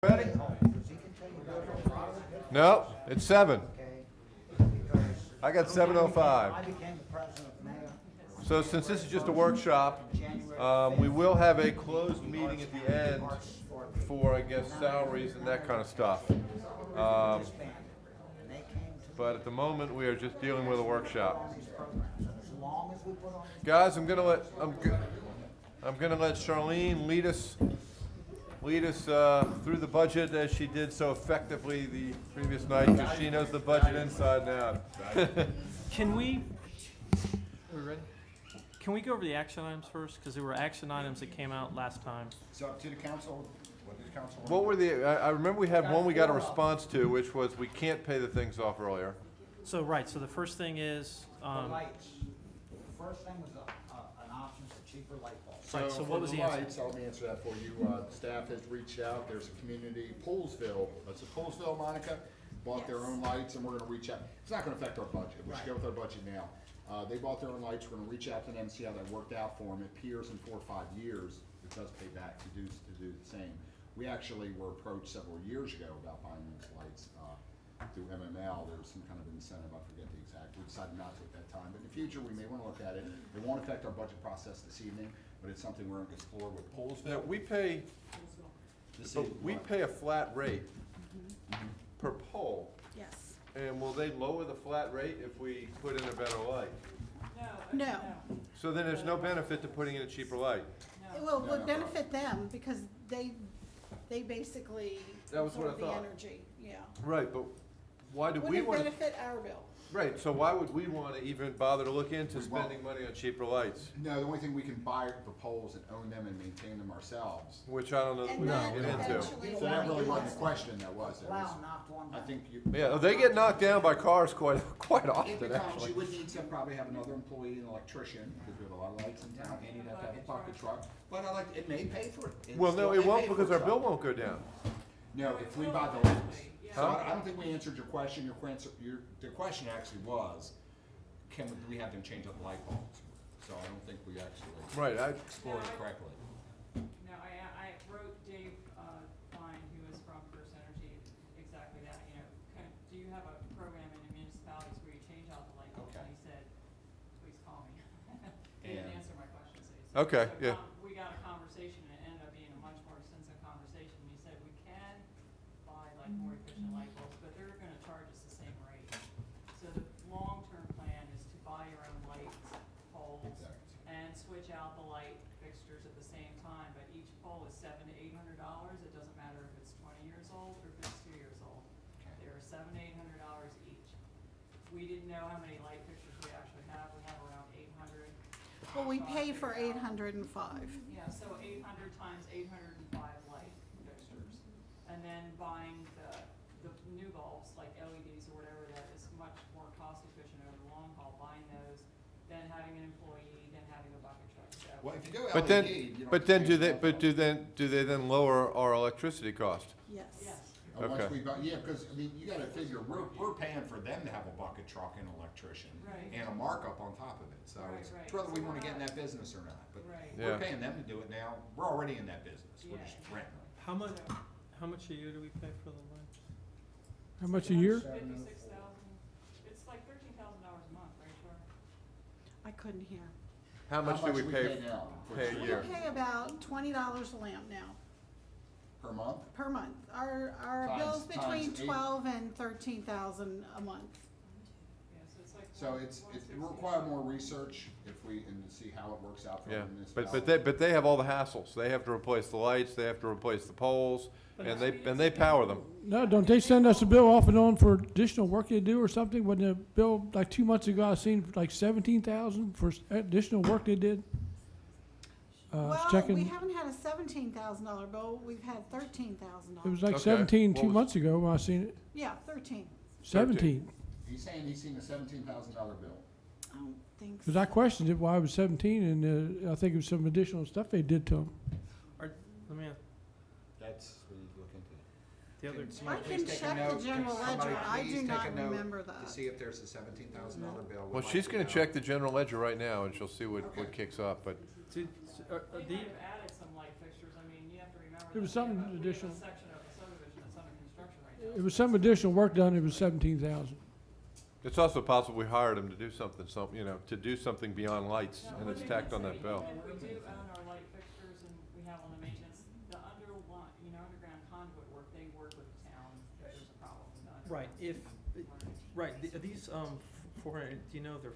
Ready? No, it's 7. I got 7:05. So since this is just a workshop, we will have a closed meeting at the end for, I guess, salaries and that kind of stuff. But at the moment, we are just dealing with a workshop. Guys, I'm gonna let Charlene lead us through the budget as she did so effectively the previous night, because she knows the budget inside and out. Are we ready? Can we go over the action items first? Because there were action items that came out last time. It's up to the council. What did the council want? What were the, I remember we had one we got a response to, which was we can't pay the things off earlier. So, right, so the first thing is, The lights. The first thing was an option for cheaper light bulbs. Right, so for what was the answer? lights, let me answer that for you. Staff has reached out. There's a community, Poolsville, that's a Poolsville, Monica, bought their own lights, and we're gonna reach out. It's not gonna affect our budget. We should go with our budget now. They bought their own lights. We're gonna reach out to them, see how that worked out for them. It appears in 4 or 5 years, it does pay back to do the same. We actually were approached several years ago about buying these lights through MML. There was some kind of incentive, I forget the exact. We decided not to at that time, but in the future, we may wanna look at it. It won't affect our budget process this evening, but it's something we're gonna explore with Now, Poolsville. we pay, we pay a flat rate per pole. Yes. And will they lower the flat rate if we put in a better light? No. So then there's no benefit to putting in a cheaper light. It would benefit them because they basically That was what I absorb the thought. energy, yeah. Right, but why do we Wouldn't want? benefit our bill. Right, so why would we want to even bother to look into We won't. spending money on cheaper lights? No, the only thing we can buy are the poles and own them and maintain them ourselves. Which I don't know that And we then can get into. eventually. So that really wasn't the when- question, that was. It was, Plow knocked one I down. think you. Yeah, they get knocked down by cars quite It often, becomes, actually. you would need to probably have another employee, an electrician, because we have a lot of lights in town, and you'd have to have a bucket truck. But I like, it may pay for it. Well, no, it won't because our bill won't. won't go down. No, if we buy the lights. So Huh? I don't think we answered your question. The question actually was, do we have them change up the light bulbs? So I don't think we actually Right, explored it correctly. No, I wrote Dave Fine, who is from First Energy, exactly that, do you have a program in the municipalities where you change out the light bulbs? Okay. And he said, please call me. He didn't And- answer my question, so he said. Okay, so yeah. We got a conversation, and it ended up being a much more extensive conversation. He said, we can buy like more efficient light bulbs, but they're gonna charge us the same rate. So the long-term plan is to buy your own lights, poles, Exactly. and switch out the light fixtures at the same time, but each pole is $700 to $800. It doesn't matter if it's 20 years old or if it's 2 years old. They are $700 to $800 each. We didn't know how many light fixtures we actually have. We have around 800. Well, we pay for 805. Yeah, so 800 times 805 light fixtures. And then buying the new bulbs, like LEDs or whatever, that is much more cost efficient over the long haul, buying those, then having an employee, then having a bucket truck. So Well, if you go but LED, then, you don't but have then to do change they, the but bulbs. do they then lower our electricity cost? Yes. yes. Once Okay. we buy, yeah, because, I mean, you gotta figure, we're paying for them to have a bucket truck and an electrician. Right. And a markup on top of it, so Right, it's right. whether we So wanna we're get in not- that business or not, but Right. Yeah. we're paying them to do it now, we're already in that business, we're Yeah. just renting them. How much a year do we pay for the lights? How much a year? 56,000. It's like $13,000 a month, right, Char? I couldn't hear. How much do we pay now? pay a We year? pay about $20 a lamp now, Per month? per month. Our Times- bill's between times eight. 12 and 13,000 a month. Yeah, so it's like. So it will require more research and to see how it works out for Yeah, the but municipality. they have all the hassles. They have to replace the lights, they have to replace the poles, But and it's- they power them. No, don't they send us a bill off and on for additional work they do or something? When the bill, like 2 months ago, I seen like 17,000 for additional work they did. Well, we Checking, haven't had a $17,000 bill, we've had $13,000. it was like Okay. 17 What 2 was- months ago when I seen it. Yeah, 13. 17. He's saying he's seen a $17,000 bill. I don't think Because so. I questioned it why it was 17, and I think it was some additional stuff they did to them. Let me, That's what you look into. the other, I can check the general ledger, I do not remember that. To see if there's a $17,000 bill. Well, she's gonna check the general ledger right now, and she'll see what kicks up, but are They the, might have added some light fixtures, I mean, you have to remember. There was that we have something a additional. section of the it was some additional work done, it was 17,000. It's also possible we hired him to do something, to do something beyond lights, and it's tacked on that bill. And we do own our light fixtures and we have on the maintenance, the underground conduit work, they work with the town if there's a problem with that. Right, these, 400, do you know they're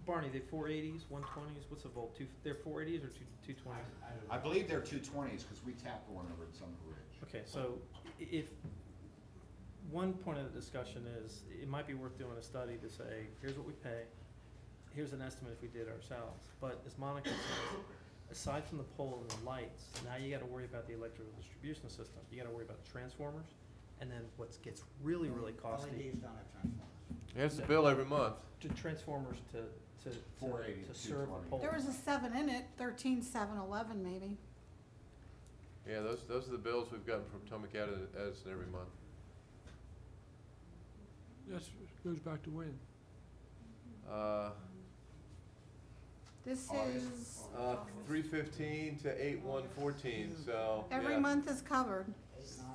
Barney, they 480s, 120s, what's the volt, they're 480s or 220s? I believe they're 220s, because we tapped one over at Summer Ridge. Okay, so if, one point of the discussion is, it might be worth doing a study to say, here's what we pay, here's an estimate if we did ourselves. But as Monica says, aside from the pole and the lights, now you gotta worry about the electrical distribution system. You gotta worry about the transformers, and then what gets really, really costly, LEDs don't have transformers. Here's the bill every month. to transformers to 480, to serve the 220. pole. There was a 7 in it, 13, 7, 11 maybe. Yeah, those are the bills we've gotten from Potomac Edison every month. That goes back to when? This August. is, 315 to 8114, so. every yeah. month is covered,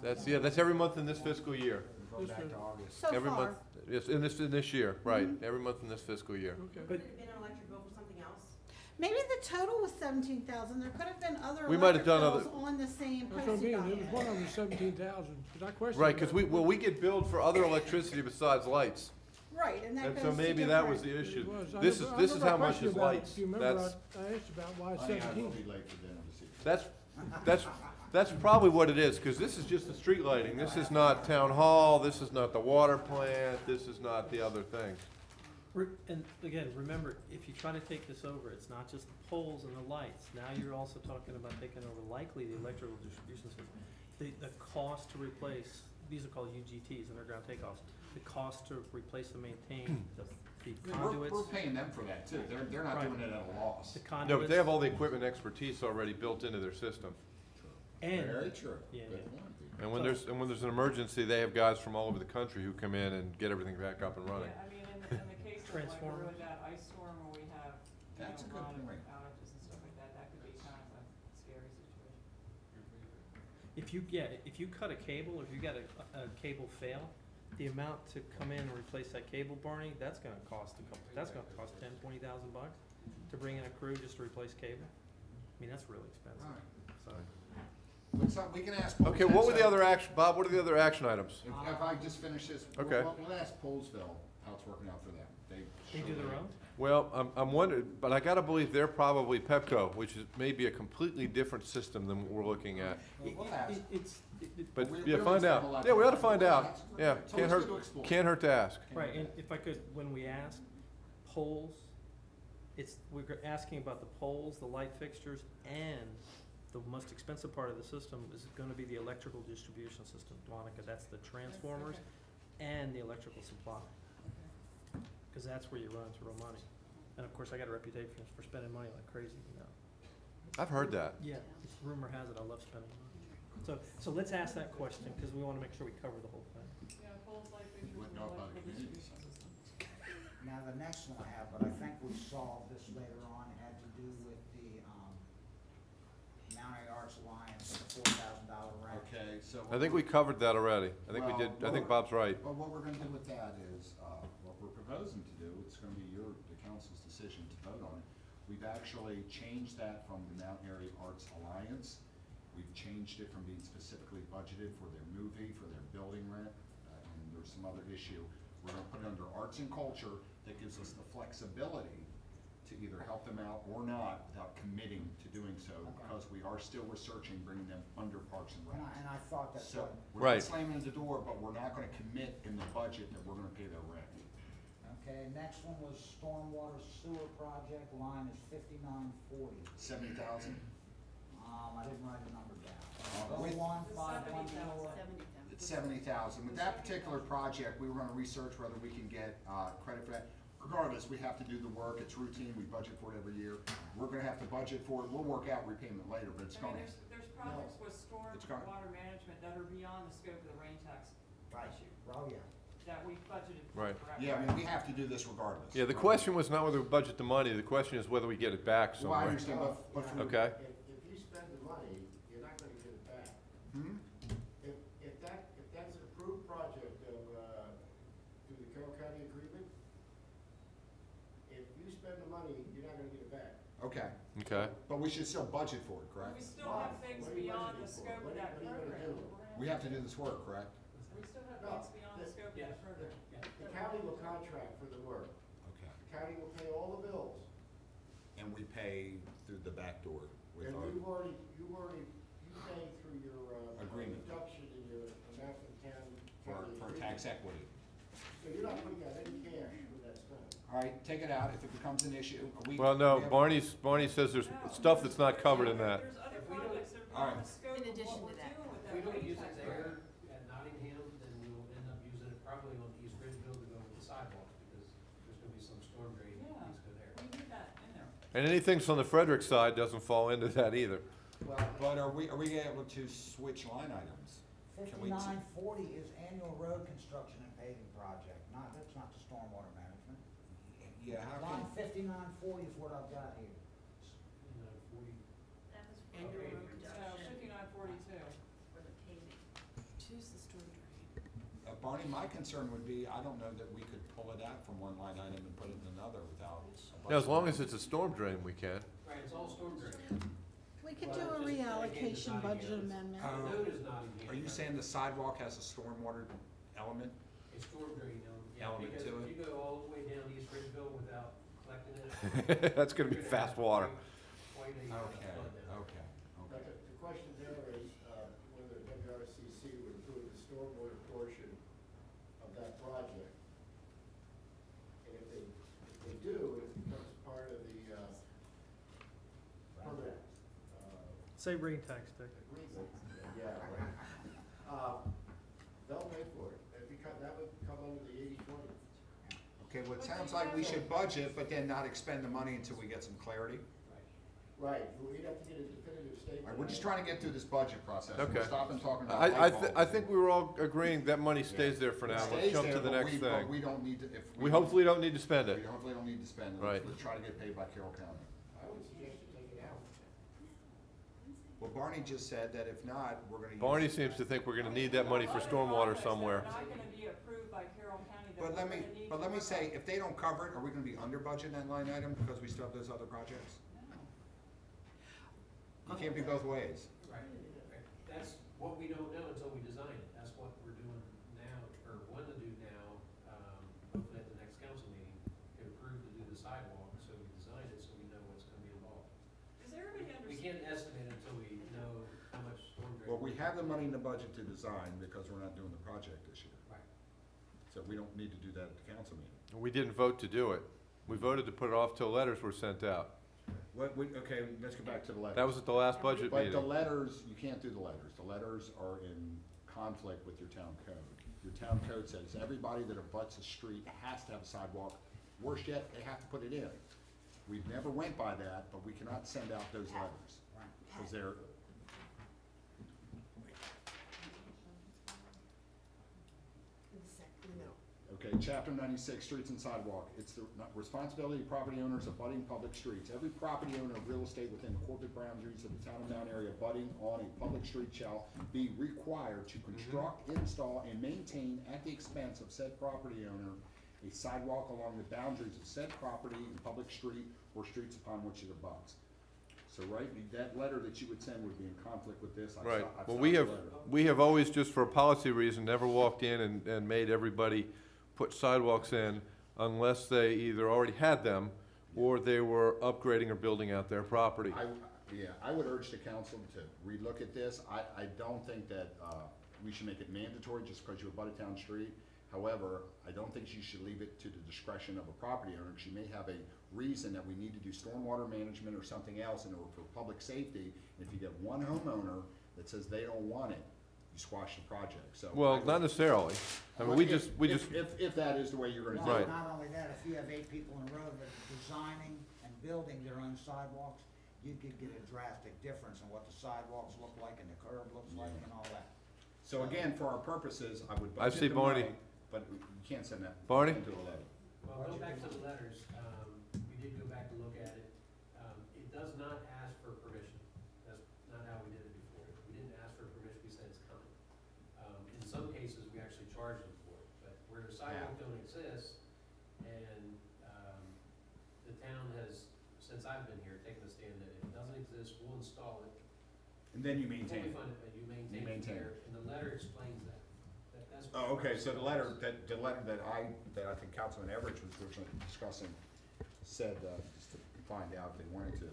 That's every month in this fiscal year. Go back to August. so Every far. month, yes, in this year, right, every month in this fiscal year. Okay. But- Could it have been an electric bill for something else? Maybe the total was 17,000, there could have been other We might have electric done bills other- on the same That's what I posting mean, there was document. one of them was 17,000, because I questioned. Right, because that. we get billed for other electricity besides lights, Right, and that and goes so to maybe that was different- the issue. It was. I This remember- is I how remember I much questioned is about it. lights. Do you remember That's, I asked about why it's Honey, I will 17? be late for dinner this evening. that's probably what it is, because this is just the street lighting. This is not town hall, this is not the water plant, this is not the other thing. And again, remember, if you try to take this over, it's not just the poles and the lights. Now you're also talking about taking over likely the electrical distribution system. The cost to replace, these are called UGTs, underground takeoffs. The cost to replace and maintain the conduits, We're paying them for that too. They're not Right. doing it at a loss. the No, conduits. but they have all the equipment expertise already built into their system. And, Very true. Yeah, Good yeah. point. And when there's an emergency, they have guys from all over the country who come in and get everything back up and running. Yeah, I mean, in the case of like a Transformers. really bad ice storm where we have, That's a a good lot of point. outages and stuff like that could be kind of a scary situation. if you cut a cable, or if you got a cable fail, the amount to come in and replace that cable, Barney, that's gonna cost $10,000-$20,000 to bring in a crew just to replace cable. I mean, that's really expensive, Right. so. We can ask. Okay, what were the other action, Bob, what are the other action items? If I just finish this, Okay. we'll ask Polesville how it's working out for them. They do their own? Well, I'm wondering, but I gotta believe they're probably Pepco, which is maybe a completely different system than what we're looking at. We'll ask. But, We- yeah, we find always have a out. lot Yeah, we to ought to learn. find We'll out. ask. Yeah, It's can't always good hurt, to explore. can't hurt to ask. Right, and if I could, when we ask poles, we're asking about the poles, the light fixtures, and the most expensive part of the system is gonna be the electrical distribution system, Monica, that's the transformers and the electrical supply. Cause that's where you run into real money. And of course, I got a reputation for spending money like crazy, you know. I've heard that. Yeah, rumor has it, I love spending money. So let's ask that question, cause we wanna make sure we cover the whole thing. Yeah, poles, light fixtures, Wouldn't and know about the electrical community distribution system. Now, the next one I have, but I think we solved this later on, had to do with the, Mount Airy Arts Alliance, the $4,000 rent. Okay, so. I think we covered that already. I think we Well, did, I think Bob's right. But what we're gonna do with that is, what we're proposing to do, it's gonna be the council's decision to vote on it. We've actually changed that from the Mount Airy Arts Alliance. We've changed it from being specifically budgeted for their movie, for their building rent, and there's some other issue. We're gonna put it under arts and culture that gives us the flexibility to either help them out or not without committing to doing so, because we are still researching bringing them under Parks and Rec. And I thought that's So, what, we're Right. not slamming the door, but we're not gonna commit in the budget that we're gonna pay their rent. okay, next one was stormwater sewer project, line is 5940. 70,000? I didn't write the number down. With- 01514. It's 70,000. With that particular project, we were gonna research whether we can get, credit for that. Regardless, we have to do the work, it's routine, we budget for it every year. We're gonna have to budget for it, we'll work out repayment later, but it's I mean, gonna, there's projects with storm It's gonna- water management that are beyond the scope of the rain tax Right. issue, Oh, yeah. that we budgeted for. Right. correct? yeah, I mean, we have to do this regardless. Yeah, the question was not whether we budget the money, the question is whether we get it back Well, I somewhere. understand, but for. Okay? If you spend the money, you're not gonna get it back. Hmm? If that's an approved project spend the money, you're not gonna get it back. Okay, Okay. but we should still budget for it, We correct? still have things What are you beyond budgeting the for? scope of that What are you gonna program. do? We have to do this work, correct? We still have No, things beyond the the- scope of that program. The county will contract for the work. Okay. The county will pay all the bills. And we pay through the back door with And our, you pay through your, Agreement. reduction in your amount of county. for tax equity. So you're not putting out any cash with that spend. All right, take it out if it becomes an issue. Well, no, we have- Barney says there's No, stuff that's not covered in that. There's other If we don't- projects that All are right. beyond the scope In of addition what to we're that. doing with If that we don't wage use tax it program. there at Nottingham, then we'll end up using it probably on East Ridgeville to go with the sidewalks, because there's gonna be some storm drain that Yeah. needs to go there. We need that in there. And anything from the Frederick side doesn't fall into that either. Well, But are we able to switch line items? Can we- 5940 is annual road construction and paving project, that's not the stormwater management. Yeah, how Line can, 5940 is what I've got here. You know, 40, Annual road So reduction 5942. for the paving. Choose the storm drain. Barney, my concern would be, I don't know that we could pull it out from one line item and put it in another without. a Now, as budget. long as it's a storm drain, we can. right, it's all storm drain. We could Well, do a it's just, again, reallocation design budget areas. amendment. Oh. The note is Nottingham. Are you saying the sidewalk has a stormwater element? A storm drain element, yeah, Element because to if it? you go all the way down East Ridgeville without collecting it. That's gonna be you're fast have water. Quite a Okay, flood down. okay, but okay. the question there is, whether WRCC would approve the stormwater portion of that project. And if they do, it becomes part of the, permit, Say rain tax, Dick. agreement. Yeah, right. They'll pay for it. That would come under the 80/20. Okay, well, it sounds like we should budget, but then not expend the money until we get some clarity. Right, but we'd have to get a definitive statement. All right, we're just trying to get through this budget process. Okay. We'll stop and talking about. I think we were all agreeing that money stays there for now. It Let's stays jump there, to the but next But thing. we don't need to, if. We hopefully don't need to spend it. We hopefully don't need to spend it. Right. Let's try to get paid by Carroll County. I would suggest you take it out. Well, Barney just said that if not, we're gonna use. Barney seems to think we're gonna need that money for stormwater somewhere. They're not gonna be approved by Carroll County. that But we're let me, gonna need but to let me work say, on. if they don't cover it, are we gonna be under budget in that line item because we still have those other projects? You can't be both ways. Right, that's what we don't know until we design it, that's what we're doing now, or want to do now, hopefully at the next council meeting, get approved to do the sidewalk, so we design it, so we know what's gonna be involved. Does everybody We understand? can't estimate until we know how much storm drain. Well, we have the money in the budget to design because we're not doing the project this year. Right. So we don't need to do that at the council meeting. We didn't vote to do it. We voted to put it off till letters were sent out. Okay, let's go back to the letters. That was at the last budget But the meeting. letters, you can't do the letters. The letters are in conflict with your town code. Your town code says everybody that abuts a street has to have a sidewalk. Worse yet, they have to put it in. We've never went by that, but we cannot send out those letters. Because they're, okay, chapter 96, streets and sidewalk. It's the responsibility of property owners abutting public streets. Every property owner of real estate within the corporate boundaries of the town of Mount Airy abutting on a public street shall be required to construct, install, and maintain at the expense of said property owner a sidewalk along the boundaries of said property and public street or streets upon which it abuts. So, right, that letter that you would send would be in conflict with this. I've Right. sto- I've Well, stopped we the have, letter. we have always, just for a policy reason, never walked in and made everybody put sidewalks in unless they either already had them or they were upgrading or building out their property. I would urge the council to relook at this. I don't think that, we should make it mandatory just because you abut a town street. However, I don't think you should leave it to the discretion of a property owner, because you may have a reason that we need to do stormwater management or something else in order for public safety. And if you get one homeowner that says they don't want it, you squash the project, so. Well, not necessarily. I mean, we just, If that is the way you're gonna Not, do Right. it. not only that, if you have 8 people in a row that are designing and building their own sidewalks, you could get a drastic difference in what the sidewalks look like and the curb looks like and all that. So again, for our purposes, I would I budget see the Barney. money, but you can't send that. Barney? Into a letter. Well, go back to the letters, we did go back and look at it. It does not ask for permission. That's not how we did it before. We didn't ask for permission, we said it's coming. In some cases, we actually charged them for it, but where the sidewalk don't exist, and, the town has, since I've been here, taken a stand that if it doesn't exist, we'll install it. And then you Until maintain we it. find it, but you You maintain maintain it there, and the letter explains that. That's what Oh, okay, so the letter, says. that I think Councilman Everett was originally discussing said, just to find out if they wanted to,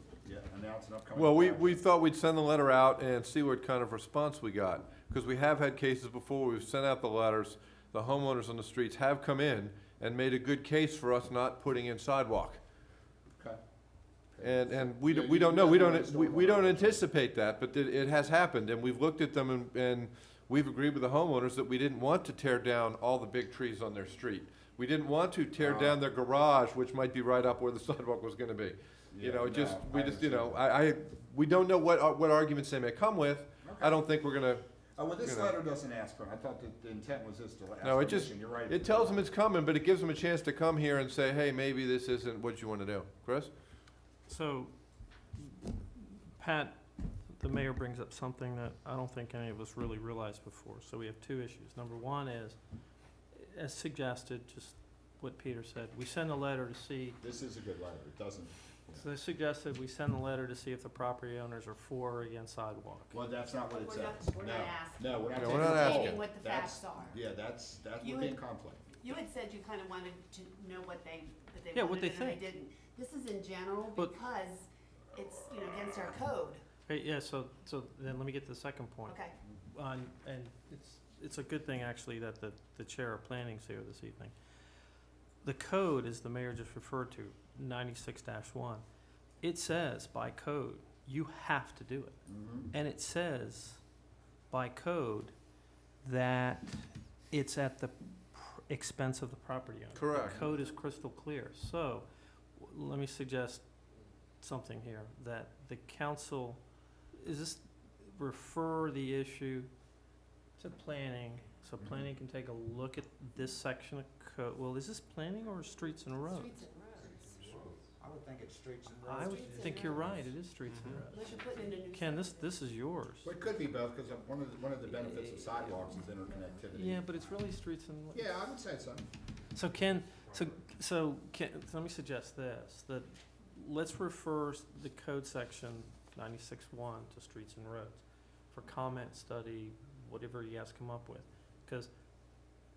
announce an upcoming. Well, we project. thought we'd send the letter out and see what kind of response we got. Because we have had cases before, we've sent out the letters, the homeowners on the streets have come in and made a good case for us not putting in sidewalk. Okay. And we Yeah, we don't you know, we definitely don't, we don't stormwater. anticipate that, but it has happened. And we've looked at them and we've agreed with the homeowners that we didn't want to tear down all the big trees on their street. We didn't want to tear down their garage, which might be right up where the sidewalk was gonna be. You know, Yeah, no, we I just, you know, understand. we don't know what arguments they may come with. I Okay. don't think we're gonna, Oh, well, this you know. letter doesn't ask for, I thought that the intent was this to ask no, it just, permission, you're right. it tells them it's coming, but it gives them a chance to come here and say, hey, maybe this isn't what you wanna do. Chris? So, Pat, the mayor brings up something that I don't think any of us really realized before. So we have two issues. Number one is, as suggested, just what Peter said, we send a letter to see, This is a good letter, it doesn't, so they suggested we send a letter to see if the property owners are for or against sidewalk. well, that's not what it We're says. not- we're not No. asking. No, we're not. Yeah, taking we're not the asking. vote. Stating what the That's- facts are. Yeah, that's You would be in had- conflict. You had said you kind of wanted to know what they Yeah, what wanted they and they think. didn't. This is in general But- because it's, you know, against our code. Okay, yeah, so then let me get to the second point. Okay. And it's a good thing actually that the chair of planning's here this evening. The code, as the mayor just referred to, 96-1, it says by code, you have to do it. Mhm. And it says by code that it's at the expense of the property owner. Correct. The code is crystal clear. So, let me suggest something here, that the council, is this, refer the issue to planning, so Mhm. planning can take a look at this section of code. Well, is this planning or streets and roads? Streets and roads. I would think it's streets and I roads. would Streets and think you're roads. right, it is streets and Mhm. roads. Unless you're putting in a new. Ken, this is yours. Well, it could be both, because one of the benefits of sidewalks is interconnectivity. Yeah, but it's really streets and. Yeah, I would say so. So Ken, so let me suggest this, that let's refer the code section 96-1 to streets and roads for comment, study, whatever you guys come up with. Because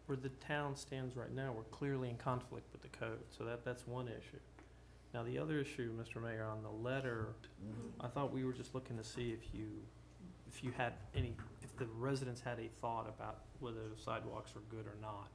where the town stands right now, we're clearly in conflict with the code, so that's one issue. Now, the other issue, Mr. Mayor, on the letter, Mhm. I thought we were just looking to see if you had any, if the residents had a thought about whether the sidewalks are good or not.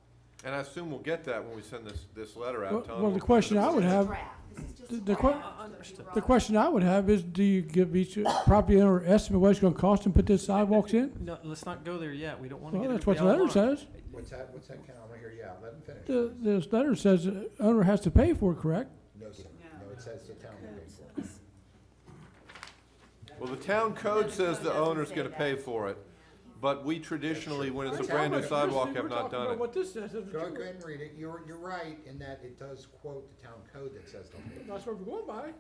And I assume we'll get that when we send this letter out. Well- telling well, them the question I This would is just a have- draft. This is just the- a the que- draft. So Understood. you The brought- question I would have is, do you give each property owner an estimate what it's gonna cost them to put this sidewalks in? No, let's not go there yet, we don't wanna Well, get that's what the everybody letter all alarmed. says. What's that, Ken? I wanna hear you out, let him finish. This letter says the owner has to pay for it, correct? No, sir, No. no, it says the town will pay for it. Well, the town code says the doesn't owner's say gonna that. pay for it, but we traditionally, when it's a That's brand new how much- sidewalk, we're have not talking done about it. What this says, that's Go what go you- ahead and read it, you're right in that it does quote the town code that says don't pay. that's what we're going by.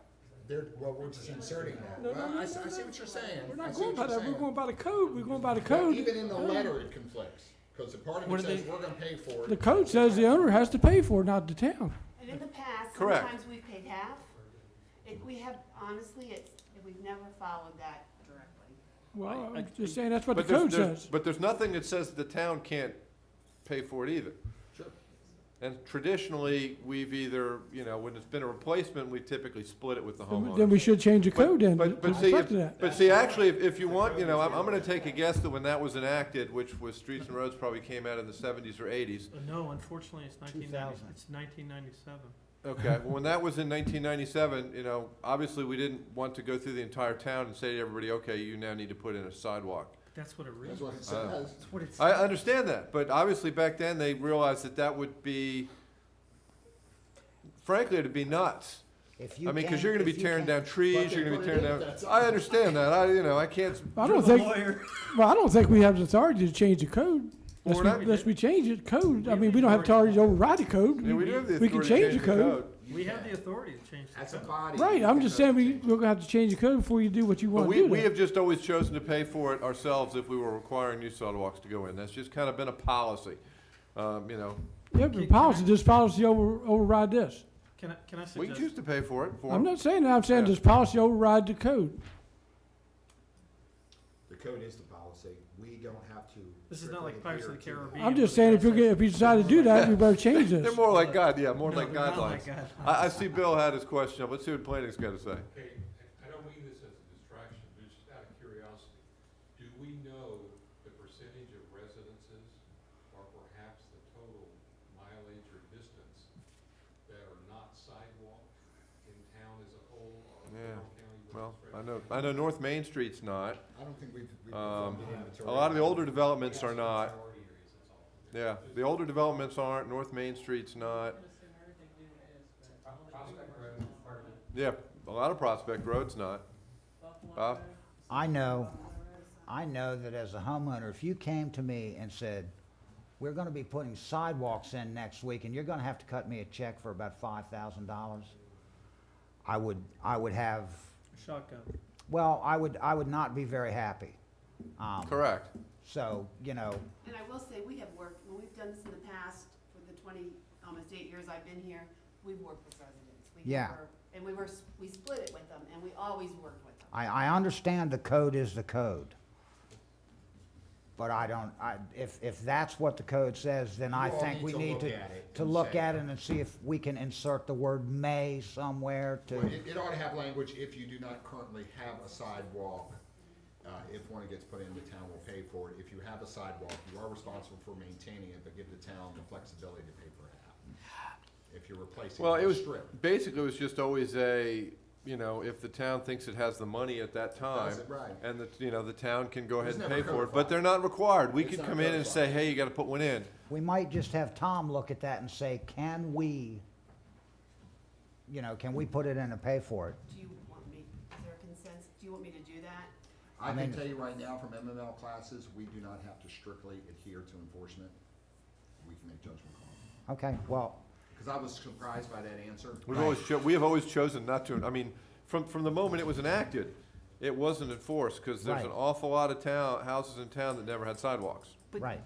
Well, we're just inserting that. No, no, Well, no, I no, see no. what you're saying. We're I not see going what by you're that, we're saying. going by the code, we're going by the But code. even in the letter, it conflicts, because the part of What it do says they- we're gonna pay for it. The code says the owner has to pay for it, not the town. And in the past, Correct. sometimes we've paid half. We have, honestly, we've never followed that directly. Well, I- I'm just saying that's what the But code says. But there's nothing that says the town can't pay for it either. Sure. And traditionally, we've either, you know, when it's been a replacement, we typically split it with the Then homeowner. we should change the code then, to But see, reflect that. but see, actually, if you want, you know, I'm gonna take a guess that when that was enacted, which was Streets and Roads probably came out in the 70s or 80s. No, unfortunately, it's 1990, 2000. it's 1997. Okay, well, when that was in 1997, you know, obviously, we didn't want to go through the entire town and say to everybody, okay, you now need to put in a sidewalk. That's what it reads. That's what it Uh, says. That's what it I says. understand that, but obviously back then, they realized that that would be, frankly, it'd be nuts. If I mean, because you're gonna be tearing down But trees, they you're gonna put be it tearing in down, that I understand that, I can't, I don't think, well, I don't think we have the authority to change the code. Well, we're not- Unless we change it, code, I have mean, the we don't have authority to override the code. yeah, we do have the We can authority to change the code. We have the authority to change the That's a code. body. Right, I'm just saying, we're gonna have to change the code before you do what you But wanna we do have there. just always chosen to pay for it ourselves if we were requiring new sidewalks to go in. That's just kind of been a policy, you know. Yeah, but policy, this policy override this. Can I We can suggest, choose to pay for it, I'm not saying that, I'm saying Yeah. does policy override the code? The code is the policy. We don't have to. this is not like strictly Pirates of the adhere to that. Caribbean. I'm just where the saying, guy says- if you decide to do that, we better change They're this. more like God, yeah, more No, like they're not guidelines. like guidelines. I see Bill had his question up. Let's see what planning's got to say. Okay, I don't mean this as a distraction, but just out of curiosity. Do we know the percentage of residences or perhaps the total mileage or distance that are not sidewalk in town as a whole or Yeah. Carroll County? Well, West I know North Main Street's not. I don't think we've Um, performed the inventory. A lot of the older We have developments are some not. priority areas, that's all. Yeah, the older developments aren't, North Main Street's not. I'm gonna assume everything new is, but. Prospect Road is part of it. Yeah, a lot of Prospect Road's not. Buffalo Bob? Road, I know, Buffalo Road. I know that as a homeowner, if you came to me and said, we're gonna be putting sidewalks in next week, and you're gonna have to cut me a check for about $5,000, I would have, Shotgun. well, I would not be very happy. Correct. So, you know, And I will say, we have worked, when we've done this in the past, for the almost 8 years I've been here, we've worked with residents. We Yeah. never- And we split it with them, and we always worked with them. I understand the code is the code. But if that's what the code says, then I You all think need we to need look to, at it to and look say- at it and see if we can insert the word may somewhere Well, to, it ought to have language, if you do not currently have a sidewalk, if one gets put in, the town will pay for it. If you have a sidewalk, you are responsible for maintaining it, but give the town the flexibility to pay for half. If you're replacing Well, it a was, strip. basically, it was just always if the town thinks it has the money at that time. Does it right. And the town can go ahead It's and never pay for it, but codified. they're not required. We It's could not come in and say, codified. hey, you gotta put one in. we might just have Tom look at that and say, can we put it in and pay for it? Do you want me, is there a consensus, do you want me to do that? I I can mean- tell you right now, from MML classes, we do not have to strictly adhere to enforcement. We can make judgment calls. Okay, well, Because I was surprised by that answer. We have always chosen not to, I mean, from the moment it was enacted, it wasn't enforced, because there's an Right. awful lot of houses in town that never had sidewalks. But right.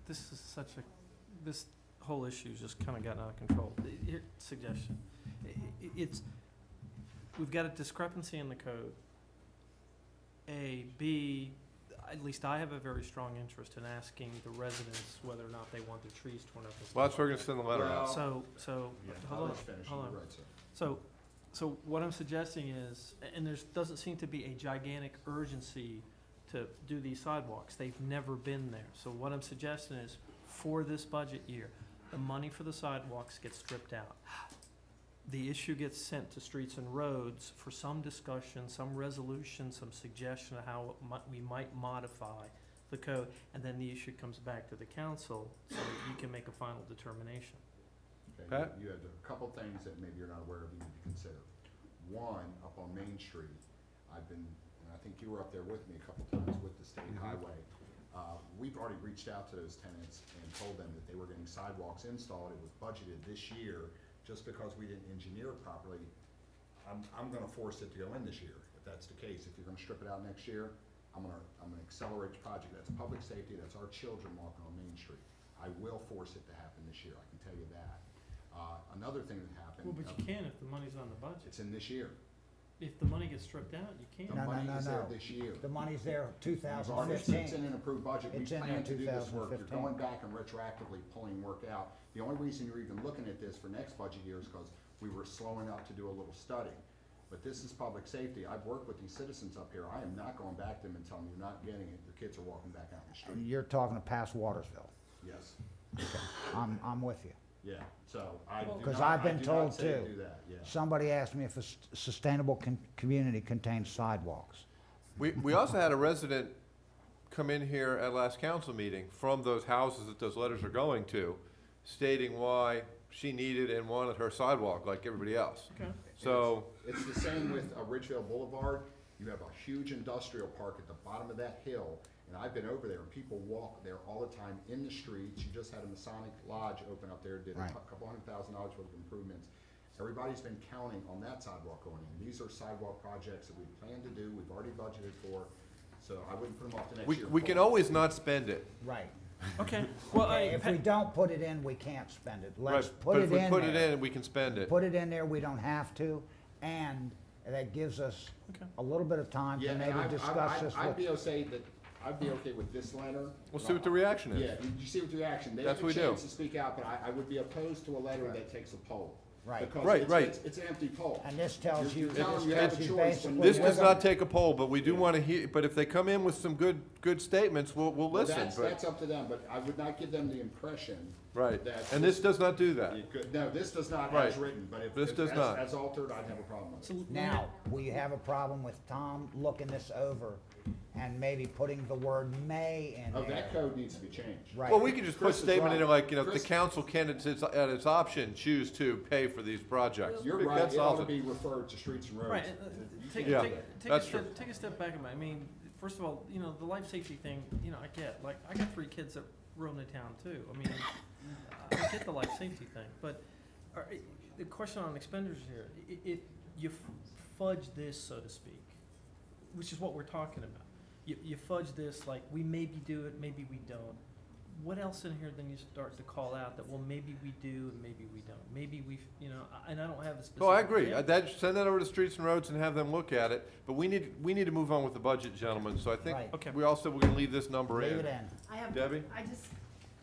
this is this whole issue's just kinda gotten out of control. Here, suggestion. We've got a discrepancy in the code. B, at least I have a very strong interest in asking the residents whether or not they want their trees torn up and stuff Well, that's why we're like gonna send the letter out. Well- So, Yeah, hold I'll on, let you finish. hold You're on. right, sir. So what I'm suggesting is, and there doesn't seem to be a gigantic urgency to do these sidewalks. They've never been there. So what I'm suggesting is, for this budget year, the money for the sidewalks gets stripped out. The issue gets sent to Streets and Roads for some discussion, some resolution, some suggestion of how we might modify the code, and then the issue comes back to the council, so that you can make a final determination. Okay, Pat? you had a couple things that maybe you're not aware of you need to consider. One, up on Main Street, and I think you were up there with me a couple times with the state highway. We've already reached out to those tenants and told them that they were getting sidewalks installed. It was budgeted this year. Just because we didn't engineer it properly, I'm gonna force it to go in this year, if that's the case. If you're gonna strip it out next year, I'm gonna accelerate the project. That's public safety, that's our children walking on Main Street. I will force it to happen this year, I can tell you that. Another thing that happened. Well, but you can if the money's on the budget. It's in this year. If the money gets stripped out, you The can't. No, money is there no. this year. The money's there, It's in 2015. an approved budget. We It's in plan there, to do this work. You're 2015. going back and retroactively pulling work out. The only reason you're even looking at this for next budget year is because we were slowing up to do a little study. But this is public safety. I've worked with these citizens up here. I am not going back to them and telling them you're not getting it. Your kids are walking back out in the street. You're talking to past Watersville. Yes, I'm with you. yeah. So I do not, 'Cause I've been I do told not say too. do that, yeah. Somebody asked me if a sustainable community contains sidewalks. We also had a resident come in here at last council meeting from those houses that those letters are going to, stating why she needed and wanted her sidewalk like everybody else. Okay. So, It's the same with Ridgeville Boulevard. You have a huge industrial park at the bottom of that hill, and I've been over there, and people walk there all the time in the streets. You just had a Masonic Lodge open up there, did a Right. couple $100,000 worth of improvements. Everybody's been counting on that sidewalk going in. These are sidewalk projects that we plan to do, we've already budgeted for, so I wouldn't put them off to next year. we can always not spend it. Right. Okay, well, Okay, if we don't put it in, we can't spend it. Let's Right, put but it if we in put it there. in, we can spend it. Put it in there, we don't have to, and that gives us Okay. a little bit of time Yeah, to and maybe discuss this I'd with. be okay with this letter. We'll see what the reaction is. Yeah, you see what the reaction, they That's have a what we do. chance to speak out, but I would be opposed to a letter that takes a poll. Right. Because Right, it's- right. It's an empty poll. And this tells you, You're telling this you have tells a you choice when basically. This we're does gonna- not take a poll, but we do want to hear, but if they come in with some good statements, we'll Well, listen, that's but, up to them, but I would not give them the impression right. that. And this does not do that. You could- No, this does not Right. as written, but if. This does as- not. As altered, I'd have a problem with it. So let me- Now, will you have a problem with Tom looking this over and maybe putting the word may in Oh, there? that code needs to be changed. Right. Well, we could just put a Chris is statement in there right. like, the Chris- council can, at its option, choose to pay for these projects. You're That right, it ought solves to it. be referred to streets and roads. Right, You take, can't Yeah, do take, that. take a that's step, true. take a step back a minute. I mean, first of all, you know, the life safety thing, you know, I get, like, I got 3 kids that roam the town too. I mean, I get the life safety thing, but the question on expenditures here, if you fudge this, so to speak, which is what we're talking about. You fudge this, like, we maybe do it, maybe we don't. What else in here then you start to call out that, well, maybe we do and maybe we don't? Maybe we, you know, and I don't have the specific. No, I agree. example. Send that over to Streets and Roads and have them look at it, but we need to move on with the budget, gentlemen, so I think Right. Okay. we all said we're gonna leave this number Leave in. it in. I have, Debbie? I just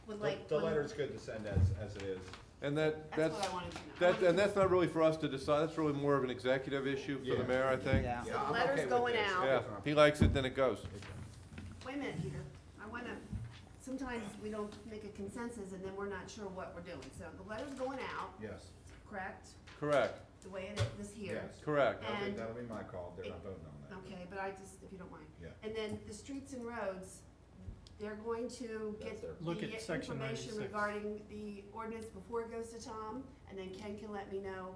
would like. The one- letter's good to send as it is. And That's that's, what I wanted to know. and that's not really for us to decide, that's really more of an executive issue for the Yeah. mayor, I think. Yeah. So Yeah, the I'm letter's okay with going this. out. Yeah, he likes it, then it goes. Wait a minute, Peter. I wanna, sometimes we don't make a consensus and then we're not sure what we're doing. So the letter's going out, Yes, correct? Correct, The way it is here. yes. correct. And- That'll be my call, they're not voting on that. Okay, but I just, if you don't mind. Yeah. And then the streets and roads, they're going to That's get their- Look the at section information 96. regarding the ordinance before it goes to Tom, and then Ken can let me know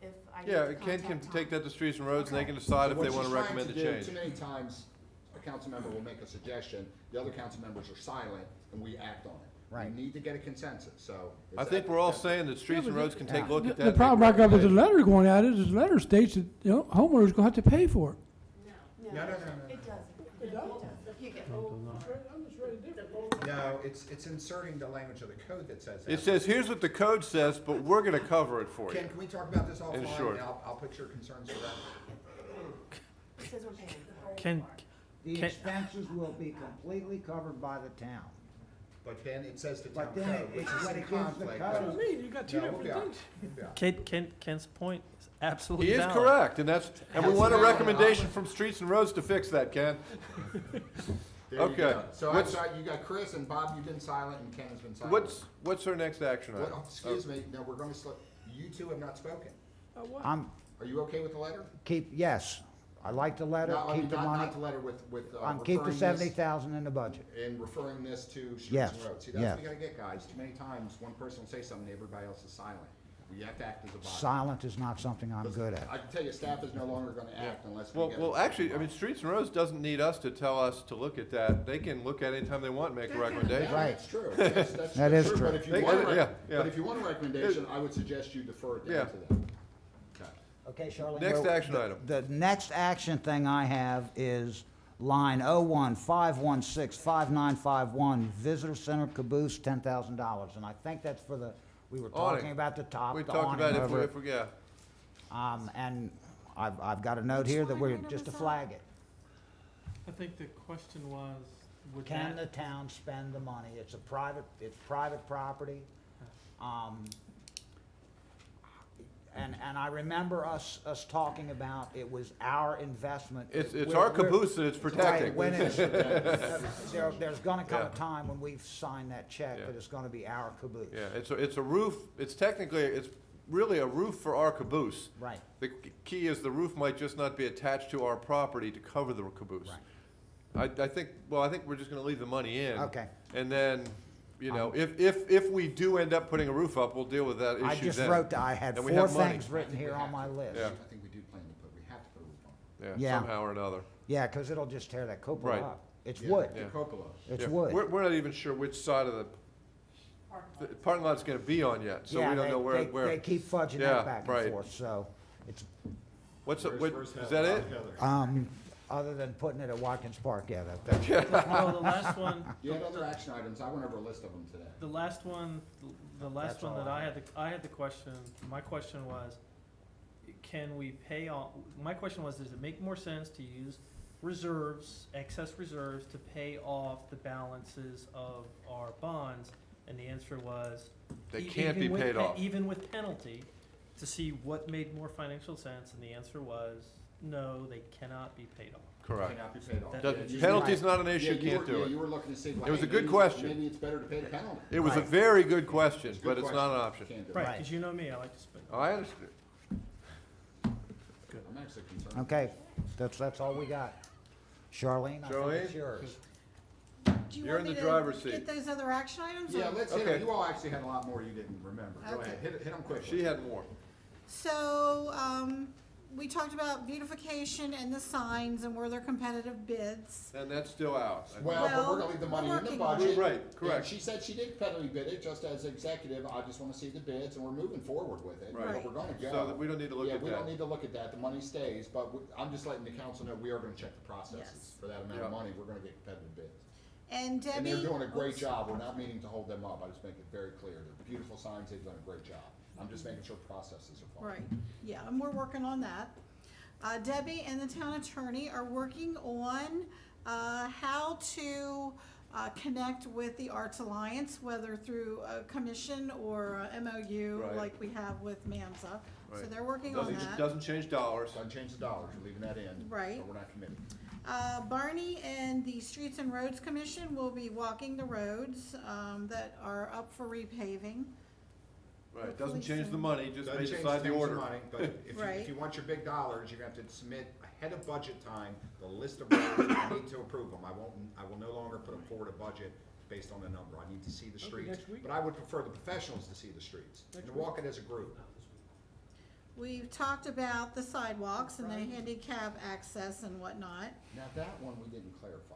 if I need to Yeah, contact Ken can Tom. take that to Streets and Roads, and they Okay. can decide if What they she's wanna trying recommend a do, change. Too many times, a council member will make a suggestion, the other council members are silent, and we act on it. Right. We need to get a consensus, so. I think we're all saying that Streets and but Roads can take a yeah. look at that. The and problem make I got with the recommendations. letter going out is the letter states that, you know, homeowners gonna have to pay for it. No, No. it doesn't. It doesn't. You get, No, it's inserting the language of the code that says that. It says, here's what the code says, but we're gonna cover it for you. Ken, can we talk about this offline, short. and I'll put your concerns to that? it says we're paying. Can, The Can- expenses will be completely covered by the town. But then it says the town But then code, which it- is when in it gives the conflict. code- That's what I mean, you got two No, we'll be different out. things. We'll be out. Ken's point is absolutely He is valid. correct, and and we want a Absolutely. recommendation from Streets and Roads to fix that, Ken. There you Okay. go. So I'm What's- sorry, you got Chris and Bob, you've been silent, and Ken has been silent. What's our next action What, item? excuse me, no, we're gonna you two have not spoken. I'm, Are you okay with the letter? yes, I like the letter, No, I mean, keep the not money, the letter with, keep the referring this- 70,000 in the budget. And referring this to streets Yes, and roads. See, yes. that's what we gotta get, guys. Too many times, one person will say something, everybody else is silent. We have to act as a body. Silent is not something I'm good at. I can tell you, staff is no longer gonna act unless we Well, get. well, actually, I mean, Streets and Roads doesn't need us to tell us to look at that. They can look at it anytime they want, and make a recommendation. Right. That's true. That's That is But true. if you They- want, yeah, yeah. but if you want a recommendation, I would suggest you defer it Yeah. down to them. Okay. Okay, Charlene. Next well, action item. The next action thing I have is line 01-516-5951, Visitor Center caboose, $10,000. And I think that's for the, we were Awning. talking about the top, We the talked awning about over if we, yeah. and I've got a note here that we're, just to flag it. I think the question was, would Can the that, town spend the money? It's private property. And I remember us talking about it was our investment. It's We're- our we're- caboose that it's protecting. Right, when it's, there's gonna come a Yeah. time when we've signed that check Yeah. that it's gonna be our caboose. Yeah, it's a roof, it's really a roof for our caboose. Right, The key is the roof might just not be attached to our property to cover the caboose. right. I think we're just gonna leave the money in. Okay. And then, if we do end up putting a roof up, we'll deal with that issue then. I just wrote, I had And we 4 have money. things written here on my list. Yeah. I think we do plan to put, we have to put a roof on. Yeah, Yeah. somehow or another. Yeah, 'cause it'll just tear that cupola Right. up. It's Yeah, wood, the Yeah. cupola. it's Yeah. wood. We're not even sure which side of the parking lot's gonna be on yet, so we Yeah, don't know where, they keep fudging Yeah, that back right. and forth, so it's, is that it? Other than putting it at Watkins Park, yeah, that's. Well, the last one, You had other action items, I went over a list of them today. the last one, That's all that I I had the question, my question was, can we pay off, my question was, does it make more sense to use reserves, excess reserves, to pay off the balances of our bonds? And the answer was. They can't be even with paid off. Even with penalty, to see what made more financial sense, and the answer was, no, they cannot be paid off. Correct. Cannot be paid off. That- Doesn't- You- Penalty's not an issue, Yeah, you can't were- do yeah, it. you were looking to see, well, It was hey, a good maybe- question. Maybe it's better to pay the penalty. It was a Right. very good question, It's a but good it's not an question. option. Can't do it. Right, Right. because you know me, I like to spend. Oh, I understand. I'm actually concerned. Okay, that's all we got. Charlene, I think it's Charlene? yours. Do you You're want in me the to driver's get seat. those other action items? Yeah, or- let's hit Okay. it. You all actually had a lot more you didn't remember. Go Okay. ahead, hit them quickly. She had more. So, we talked about beautification and the signs and were there competitive bids. And that's still out. Well, but we're Well, gonna leave the money we're in the working on budget. it. Right, And correct. she said she did competitively bid it, just as executive, I just wanna see the bids, and we're moving forward with it. Right. But we're gonna go. So that we don't need to look Yeah, at we don't that. need to look at that, the money stays, but I'm just letting the council know, we are gonna check the processes. Yes. For that amount Yeah. of money, we're gonna get competitive bids. And And Debbie. they're doing a great oops. job, we're not meaning to hold them up, I just make it very clear, they're beautiful signs, they've done a great job. I'm just making sure processes are followed. Right, yeah, and we're working on that. Debbie and the town attorney are working on, how to, connect with the Arts Alliance, whether through a commission or a MOU Right. like we have with MAMSA. So Right. they're working on Doesn't, that. doesn't change dollars. Doesn't change the dollars, we're leaving that in. Right. But we're not committing. Barney and the Streets and Roads Commission will be walking the roads, that are up for repaving. Right, Hopefully doesn't change the soon. money, just Doesn't may change decide the things of order. money, but if you, Right. if you want your big dollars, you're gonna have to submit ahead of budget time, the list of roads, I need to approve them. I will no longer put forward a budget based on a number. I need to see the Okay, streets. next week? But I would prefer the professionals to see the streets, and Next to walk it as a group. We've talked about the sidewalks and the handicap access and whatnot. Now, that one we didn't clarify.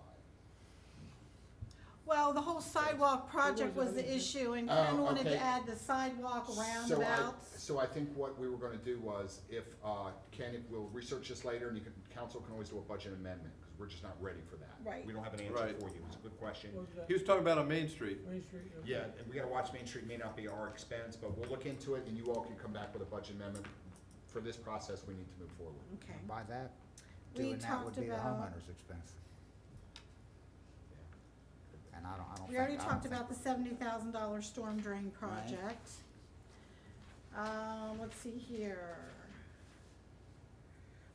Well, the whole sidewalk project was the issue, and Ken Oh, wanted to okay. add the sidewalk So roundabouts. So I think what we were gonna do was, if, Ken, we'll research this later, and council can always do a budget amendment, because we're just not ready for that. Right. We don't have an Right. answer for you. It's a good question. What was that? He was talking about on Main Street. Main Street? okay. Yeah, and we gotta watch Main Street, may not be our expense, but we'll look into it, and you all can come back with a budget amendment. For this process, we need to move forward. Okay. By that, We doing that would talked be the about- homeowner's expense. And I don't We already think- I don't talked think- about the $70,000 storm drain project. Let's see here.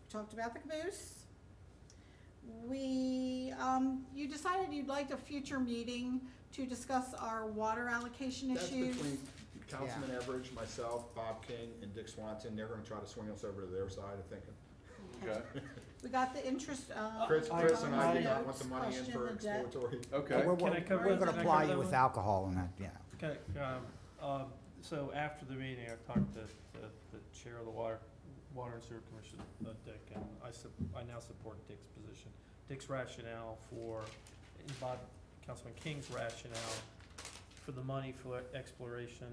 We talked about the caboose. You decided you'd like a future meeting to discuss our water allocation That's issues. between Councilman Everidge, myself, Bob King, and Dick Swanson. They're gonna try to swing us over to their side of thinking. Okay. We got the interest, Chris and I do not want notes, the money in question for the debt. exploratory. Okay. We're, Can I cover we're that? gonna Can I apply cover you that with one? alcohol and that, yeah. Okay, so after the meeting, I talked to the chair of the Water and Sewer Commission, Dick, and I now support Dick's position. Dick's rationale and Councilman King's rationale for the money for exploration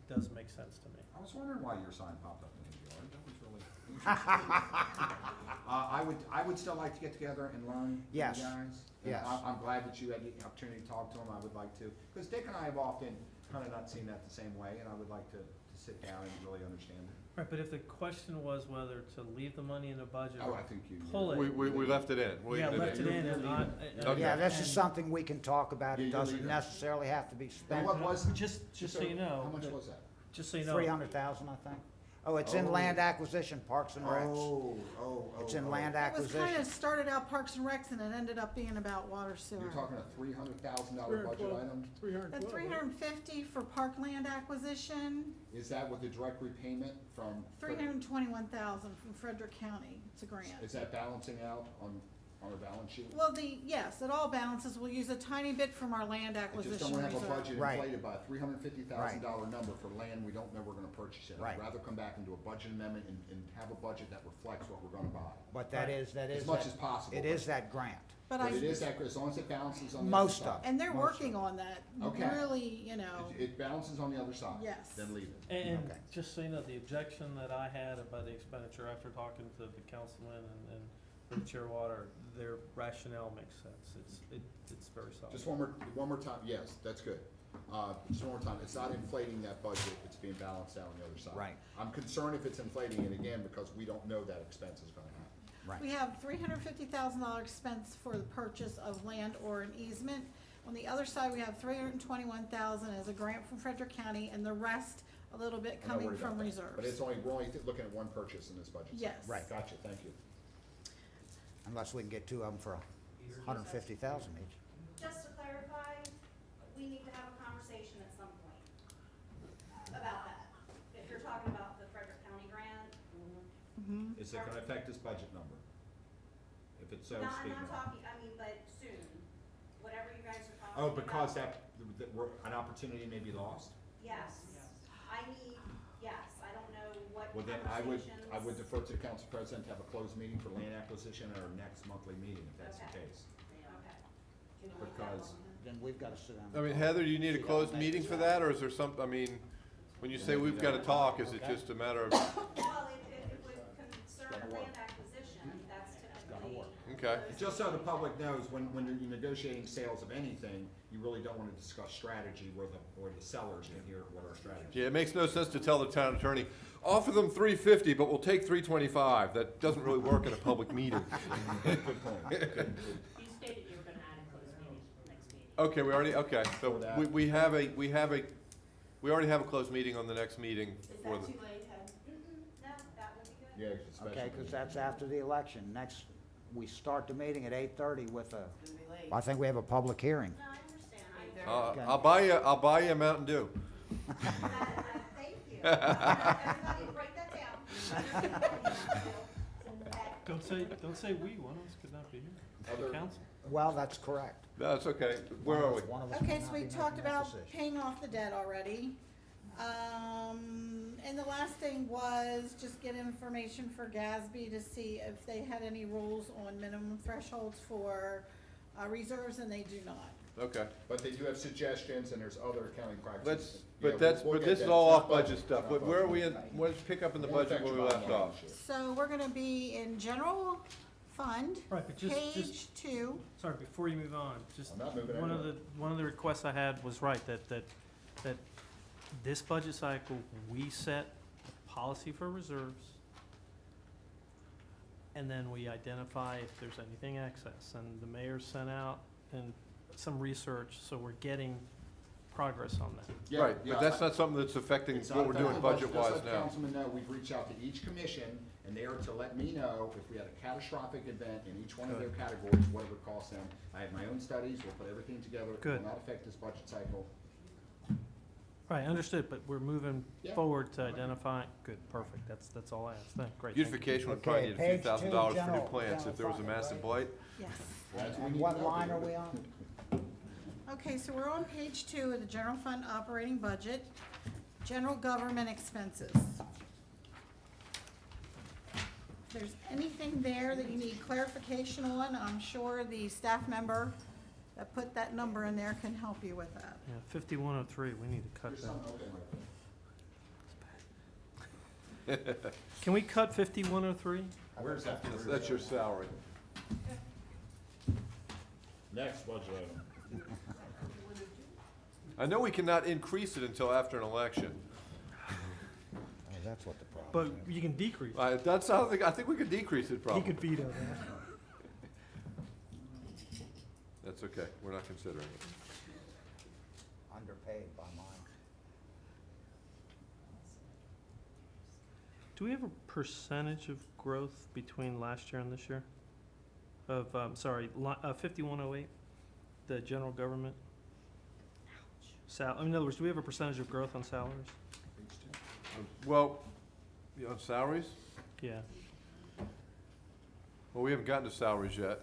does make sense to me. I was wondering why your sign popped up in the yard. That was really. I would still like to get together and learn from you Yes. guys. And Yes. I'm glad that you had the opportunity to talk to them. I would like to, because Dick and I have often kind of not seen that the same way, and I would like to sit down and really understand it. Right, but if the question was whether to leave the money in the budget Oh, or I think you. pull it. We left it in. We Yeah, did left it in and not. Okay. Yeah, this is something we can talk about. Yeah, It you doesn't leave it. necessarily have to be And spent. what was? Just so you know. How much that- was that? Just so you know. 300,000, I think. Oh, it's in Oh. land acquisition, Parks and Recs. It's in land It was kind acquisition. of started out Parks and Recs and it ended up being about water sewer. You're talking a $300,000 budget item? The 312. $350 for parkland acquisition, Is that with the direct repayment from? $321,000 from Frederick County, it's a grant. Is that balancing out on our balance sheet? Well, yes, it all balances, we'll use a tiny bit from our land I just acquisition don't wanna have a reserve. budget Right. inflated by a $350,000 number for land we don't know we're gonna purchase it. Right. I'd rather come back and do a budget amendment and have a budget that reflects what we're gonna buy. But that is As much that- as possible. It is that grant. But But it I, is that, as long as it balances on the Most other of side. and they're most working of on that, Okay. really, you know, It balances on the other side. Yes. Then leave it. And Okay. just so you know, the objection that I had about the expenditure after talking to the councilman and with Chairwater, their rationale makes sense. It's very solid. Just one more time, yes, that's good. Just one more time, it's not inflating that budget, it's being balanced out on the other side. Right. I'm concerned if it's inflating it again, because we don't know that expense is gonna happen. Right. We have $350,000 expense for the purchase of land or an easement. On the other side, we have $321,000 as a grant from Frederick County, and the rest, a little bit I'm not coming worried from about that. reserves. But we're only looking at one purchase in this budget. Yes. Right. Gotcha, thank you. Unless we can get two of them for $150,000 each. Just to clarify, we need to have a conversation at some point about that. If you're talking about the Frederick County grant, Is it gonna affect this budget number? If it's so no, I'm speaking not of. talking, I mean, but soon, whatever you guys are talking Oh, about. because that an opportunity may be lost? Yes, I need, yes, I don't know what Well, then conversations. I would defer to the council president to have a closed meeting for land acquisition at our next monthly meeting, if that's the Okay. case. Okay. Because, Then we've got to sit down. I mean, Heather, do you need a closed meeting for that, or is there some, I mean, when you say we've gotta talk, is it just a matter of, Well, if it would concern land acquisition, that's typically. okay? just so the public knows, when you're negotiating sales of anything, you really don't wanna discuss strategy where the sellers can hear what our strategy is. Yeah, it makes no sense to tell the town attorney, offer them $350, but we'll take $325. That doesn't really work in a public meeting. Good point. You stated you were gonna add a closed meeting next meeting. Okay, okay, so For that. we already have a closed meeting on the next meeting Is for that the. too late, Ted? No, that would be good. Yeah, it's a special Okay, because meeting. that's after the election. Next, we start the meeting at 8:30 with a, It's gonna be late. I think we have a public hearing. No, I understand. Okay. I'll buy you a Mountain Dew. Thank you. Everybody write that down. Don't say we, one of us could not be here. Other- The council. Well, that's correct. That's okay. Where are we? One of us Okay, may so not we be talked making that about decision. paying off the debt already. And the last thing was just get information for GASB to see if they had any rules on minimum thresholds for reserves, and they do not. Okay. But they do have suggestions, and there's other accounting practices. But Yeah, this we'll is get that. all It's not off budget It's stuff. not Where are budget. we in, let's pick up in the Won't budget affect where we your left bottom line off. this year. So we're gonna be in general fund, Right, but page just, 2. sorry, before you move on, just, I'm not moving one of anywhere. one of the requests I had was right, that this budget cycle, we set a policy for reserves, and then we identify if there's anything excess, and the mayor sent out and some research, so we're getting progress on that. Yeah, Right, yeah, but that's not something that's affecting It's not what we're doing affecting budget. budget-wise Just let now. councilmen know, we've reached out to each commission, and they are to let me know if we had a catastrophic event in each one of their categories, what it would cost them. I have my own studies, we'll put everything together. It Good. will not affect this budget cycle. Right, understood, but we're moving Yeah. forward to identify, good, perfect, that's all I asked, great. thank you. Beautification would probably Okay, need a few page $1,000 2, for new general- plants if there was a general massive fund, blight. Yes. That's what we And need what to know, line are David. we on? Okay, so we're on page 2 of the general fund operating budget, general government expenses. If there's anything there that you need clarification on, I'm sure the staff member that put that number in there can help you with that. Yeah, 5103, we need to cut Here's that. something open right there. Can we cut 5103? Where's that? That's your salary. Next budget item. I know we cannot increase it until after an election. Oh, that's what the problem But is. you can decrease. That's, I think we could decrease it He probably. could veto that. That's okay, we're not considering it. Underpaid by mine. Do we have a percentage of growth between last year and this year? Of, 5108, the general government? In other words, do we have a percentage of growth on salaries? Well, on salaries? Yeah. Well, we haven't gotten to salaries yet.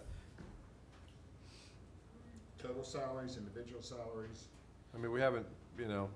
Total salaries, individual salaries. I mean, we haven't,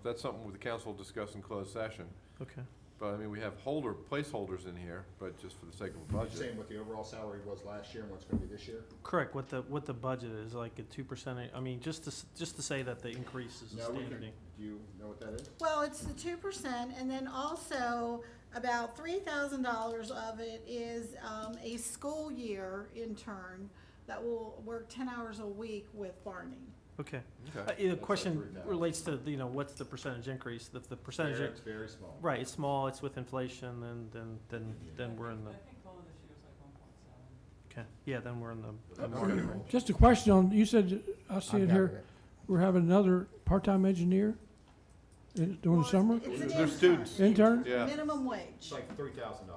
that's something the council will discuss in closed session. Okay. But I mean, we have placeholders in here, but just for the sake of a You're budget. saying what the overall salary was last year and what's gonna be this year? Correct, what the budget is, like a 2%, I mean, just to say that the increase is a No, we can, standing. do you know what that is? Well, it's the 2%, and then also about $3,000 of it is a school year intern that will work 10 hours a week with Barney. Okay. Okay. The question 3,000. relates to, what's the percentage increase? If the percentage, It's very small. right, it's small, it's with inflation, then we're in the, I think COLA this year was like 1.7. okay, yeah, then we're in the Okay. market range. Just a question on, you said, I see I've it got here, it. we're having another part-time engineer during the Well, summer? it's an They're intern. students. Intern? Yeah. Minimum wage. It's like $3,000.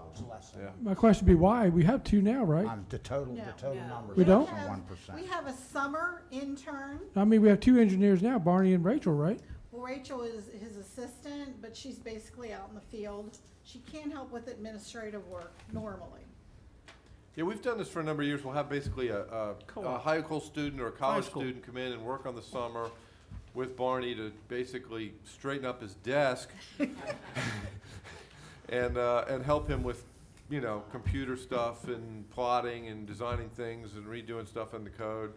Yeah. My question would be why? We have two now, right? The total No. number We is don't? less than 1%. We have a summer intern. I mean, we have two engineers now, Barney and Rachel, right? Well, Rachel is his assistant, but she's basically out in the field. She can help with administrative work normally. Yeah, we've done this for a number of years. We'll have basically a Co-op. high school student or a college school. student come in and work on the summer with Barney to basically straighten up his desk and help him with, computer stuff and plotting and designing things and redoing stuff in the code.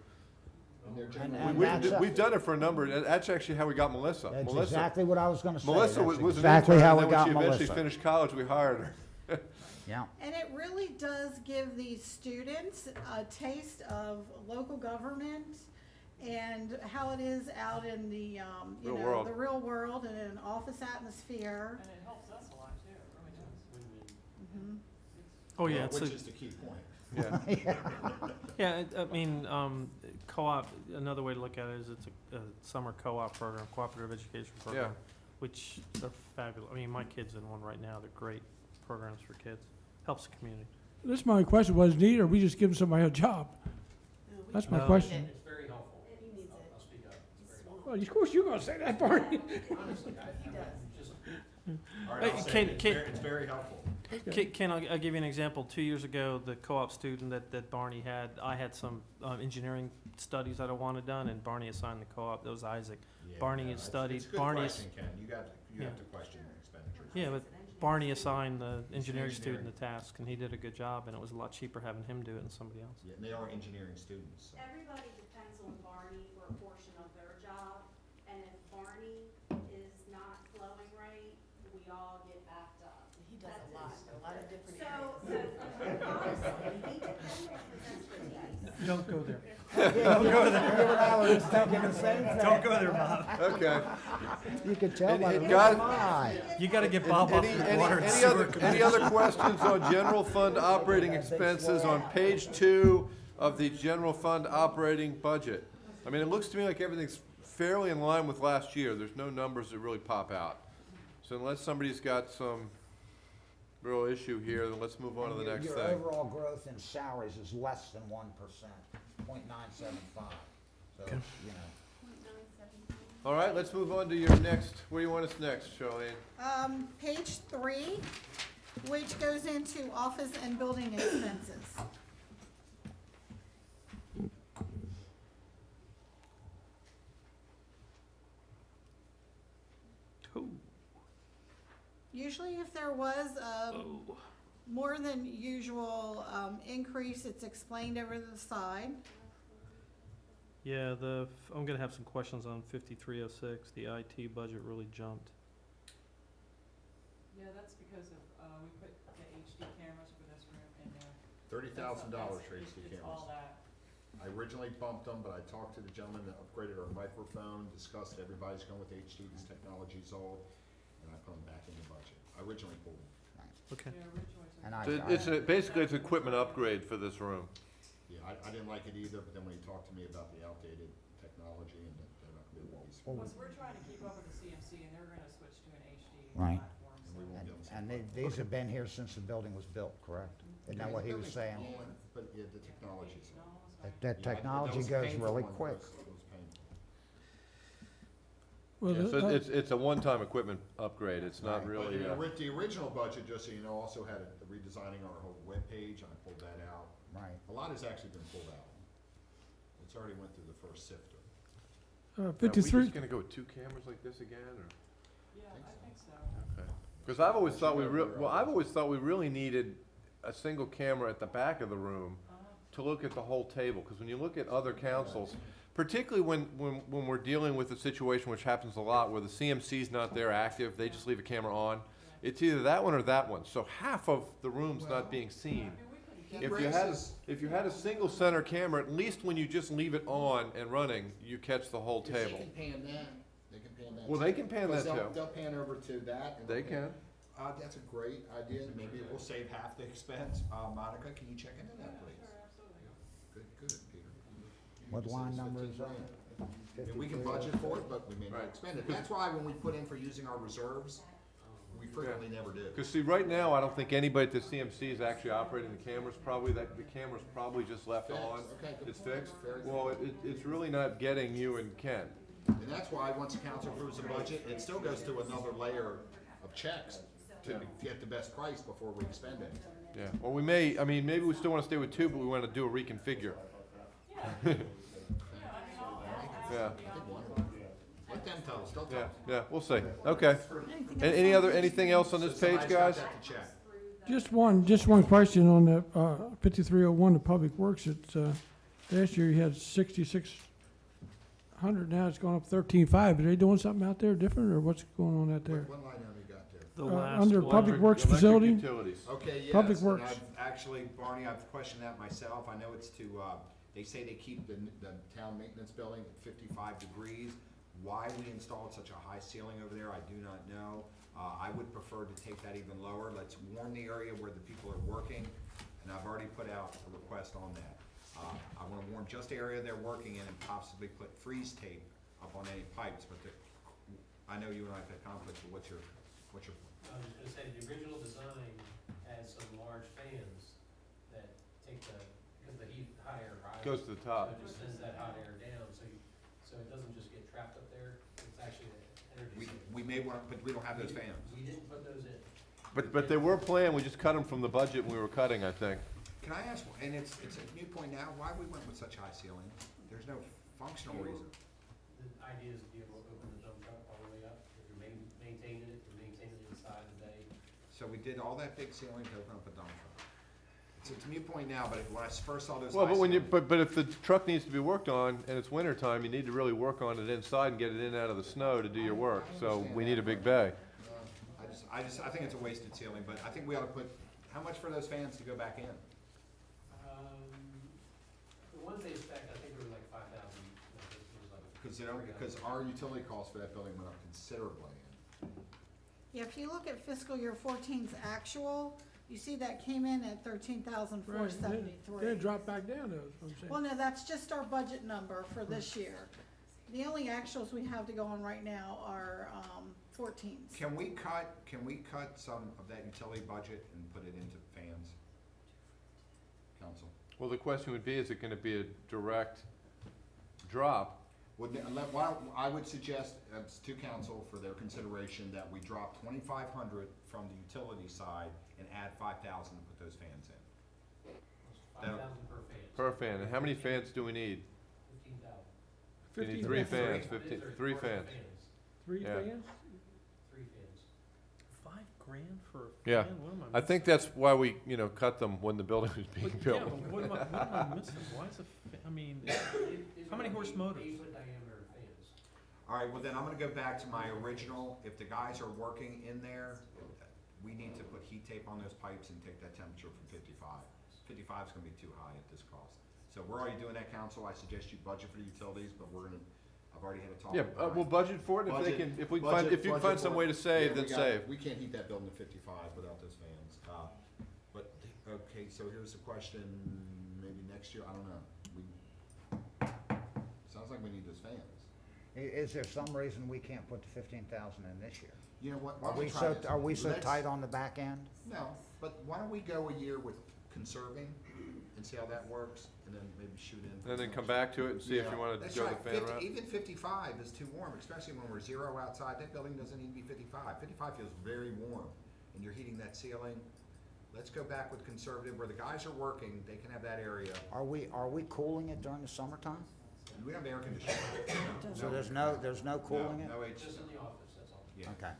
And they're And- generally- and We- that's We've done it for a number, and that's actually how we got Melissa. That's Melissa exactly what I was gonna say. Melissa That's was an exactly intern, how and we then got when she eventually Melissa. finished college, we hired her. Yeah. And it really does give these students a taste of local government and how it is out in the, Real world. the real world and in an office atmosphere. And it helps us a lot too, it really does. Mhm. Oh, yeah, it's Which a, is the key point. Yeah. yeah, I mean, co-op, another way to look at it is it's a summer co-op program, cooperative education program, which are fabulous. I mean, my kid's in one right now, they're great programs for kids, helps the community. This my question, was neat, or we just giving somebody a job? That's my No. question. It's very helpful. He needs it. I'll speak up. It's very helpful. Well, of course you're gonna say that, Barney. Honestly, just, All right, Hey, I'll say can- it. can- It's very helpful. Ken, I'll give you an example. 2 years ago, the co-op student that Barney had, I had some engineering studies that I wanted done, and Barney assigned the co-op. That was Isaac. Yeah, Barney no, has it's- studied. It's a good Barney is- question, Ken. You have Yeah. to question expenditures. Yeah, but Barney assigned the engineering student engineering. the task, and he did a good job, and it was a lot cheaper having him do it than somebody else. Yeah, and they are engineering students, so. Everybody depends on Barney for a portion of their job, and if Barney is not flowing right, we all get backed up. He does a lot of different So, areas. honestly, he depends on his expertise. Don't go there. Don't go there. You and I were just thinking the same thing. Don't go there, Bob. Okay. You could tell by the And look guys- of my eye. You gotta get Bob off the water and sewer. Any other questions on general fund operating expenses on page 2 of the general fund operating budget? I mean, it looks to me like everything's fairly in line with last year. There's no numbers that really pop out. So unless somebody's got some real issue here, then let's move on to the And next your thing. overall growth in salaries is less than 1%, 0.975. So, you know. All right, let's move on to your next, where do you want us next, Charlene? Page 3, which goes into office and building expenses. Usually if there was a more than usual increase, it's explained over the side. Yeah, I'm gonna have some questions on 5306. The IT budget really jumped. Yeah, that's because of, we put the HD cameras for this room in there. $30,000 for HD It's all cameras. that. I originally bumped them, but I talked to the gentleman that upgraded our microphone, discussed everybody's going with HD, this technology's old, and I put them back in the budget. I originally pulled them. Okay. Yeah, originally it And was. So basically, it's equipment upgrade for this room. Yeah, I didn't like it either, but then when he talked to me about the outdated technology and that they're not gonna be able to use it. Because we're trying to keep up with the CMC and they're gonna switch to an HD Right. platform. And we won't be able to. And these have been here since the building was built, correct? Isn't that what he was saying? But yeah, the technology's. No, it's That fine. that Yeah, technology was goes painful really when it quick. was- It was painful. Well, Yeah, so it's a one-time equipment upgrade. It's not Right. But really, the original budget, just so you know, also had a redesigning our whole webpage, and I pulled that out. Right. A lot has actually been pulled out. It's already went through the first sifter. are we 53, just gonna go with 2 cameras like this again, or? Yeah, I think so. Okay. Because I've always thought I've always thought we really needed a single camera at the back of the room to look at the whole table. Because when you look at other councils, particularly when we're dealing with a situation which happens a lot where the CMC's not there active, they just leave a camera on. It's either that one or that one. So half of the room's not being seen. If you had a single center camera, at least when you just leave it on and running, you catch the whole Yes, table. They can pan that. They can pan that. Well, they can pan that Because too. They'll pan over to that. and They they'll pan- can. That's a great idea. Maybe it will save half the expense. Monica, can you check into that, please? Good, Peter. What line number is that? I mean, we can budget for it, but we may not Right. expend it. That's why when we put in for using our reserves, we frequently never do. Because see, right now, I don't think anybody at the CMC is actually operating the cameras, probably, the camera's probably just left Fixed. on. Okay, good It's point. fixed? Very good. Well, it's really not getting you and Ken. And that's why, once the council approves a budget, it still goes through another layer of checks to get the best price before we expend it. Yeah, well, maybe we still want to stay with two, but we want to do a reconfigure. Yeah, I think one of them. Let them tell us, they'll tell yeah, us. yeah, we'll see. Okay. Anything else on this page, Somebody's got guys? that to check. Just one question on the, 5301, the Public Works. It's, last year you had 6,600, now it's gone up 13,500. Are they doing something out there different, or what's going on out there? What line have you got there? The last Under one. Public Works Electric facility? utilities. Okay, yes. Public and Works. I've actually, Barney, I've questioned that myself. I know it's to, they say they keep the town maintenance building at 55 degrees. Why we installed such a high ceiling over there, I do not know. I would prefer to take that even lower. Let's warm the area where the people are working, and I've already put out a request on that. I wanna warm just the area they're working in and possibly put freeze tape up on any pipes, but I know you and I have had conflicts, but what's your I was gonna say, the original design had some large fans that take because the hot air rises. Goes to the top. So it just sends that hot air down, so it doesn't just get trapped up there, it's actually an energy saving. we may want, but we don't have those fans. We didn't put those in. But they were planned, we just cut them from the budget when we were cutting, I think. Can I ask, and it's a new point now, why we went with such high ceilings? There's no functional reason. The idea is to be able to open the dump truck all the way up, if you're maintaining it, you're maintaining it inside the bay. So we did all that big ceiling to open up a dump truck. It's a mute point now, but when I first saw those Well, high but when you, ceilings- but if the truck needs to be worked on and it's winter time, you need to really work on it inside and get it in and out of the snow to do your work. So we need a big bay. I think it's a wasted ceiling, but I think we ought to put, how much for those fans to go back in? The ones they spec, I think they were like 5,000. Because our utility costs for that building went up considerably. Yeah, if you look at fiscal year 14's actual, you see that came in at 13,473. They dropped back down, though, is what I'm saying. Well, no, that's just our budget number for this year. The only actuals we have to go on right now are 14's. Can we cut some of that utility budget and put it into fans? Council? Well, the question would be, is it gonna be a direct drop? I would suggest, to council for their consideration, that we drop 2,500 from the utility side and add 5,000 to put those fans in. 5,000 per fan. Per fan, and how many fans do we need? 15,000. You need 3 fans, These are 3 commercial fans. 3 Yeah. fans? 3 fans. $5,000 for a Yeah. fan? What am I think that's why we, cut them when the building was being But, built. yeah, but what am I missing? Why is how many horse motors? 8-foot diameter fans. All right, well then I'm gonna go back to my original, if the guys are working in there, we need to put heat tape on those pipes and take that temperature from 55. 55 is gonna be too high at this cost. So we're already doing that, council, I suggest you budget for the utilities, but I've already had a talk. Yeah, with Brian. we'll budget for it, if they Budget- can, if we can budget- find, if you can find budget some for way it. to save, Yeah, then we got- save. We can't heat that building to 55 without those fans. But, okay, so here's the question, maybe next year, I don't know. Sounds like we need those fans. Is there some reason we can't put the 15,000 in this year? You know what? why Are don't we try so, this? are we so Let's- tight on the back end? No, but why don't we go a year with conserving and see how that works, and then maybe shoot in. And then come back to it and see if Yeah, you wanna that's go the right. fan 50 route. Even 55 is too warm, especially when we're 0 outside. That building doesn't need to be 55. 55 feels very warm, and you're heating that ceiling. Let's go back with conservative, where the guys are working, they can have that area. Are we cooling it during the summertime? We don't have air conditioning. So there's no cooling it? No, Just in the office, that's all. Yeah. Okay.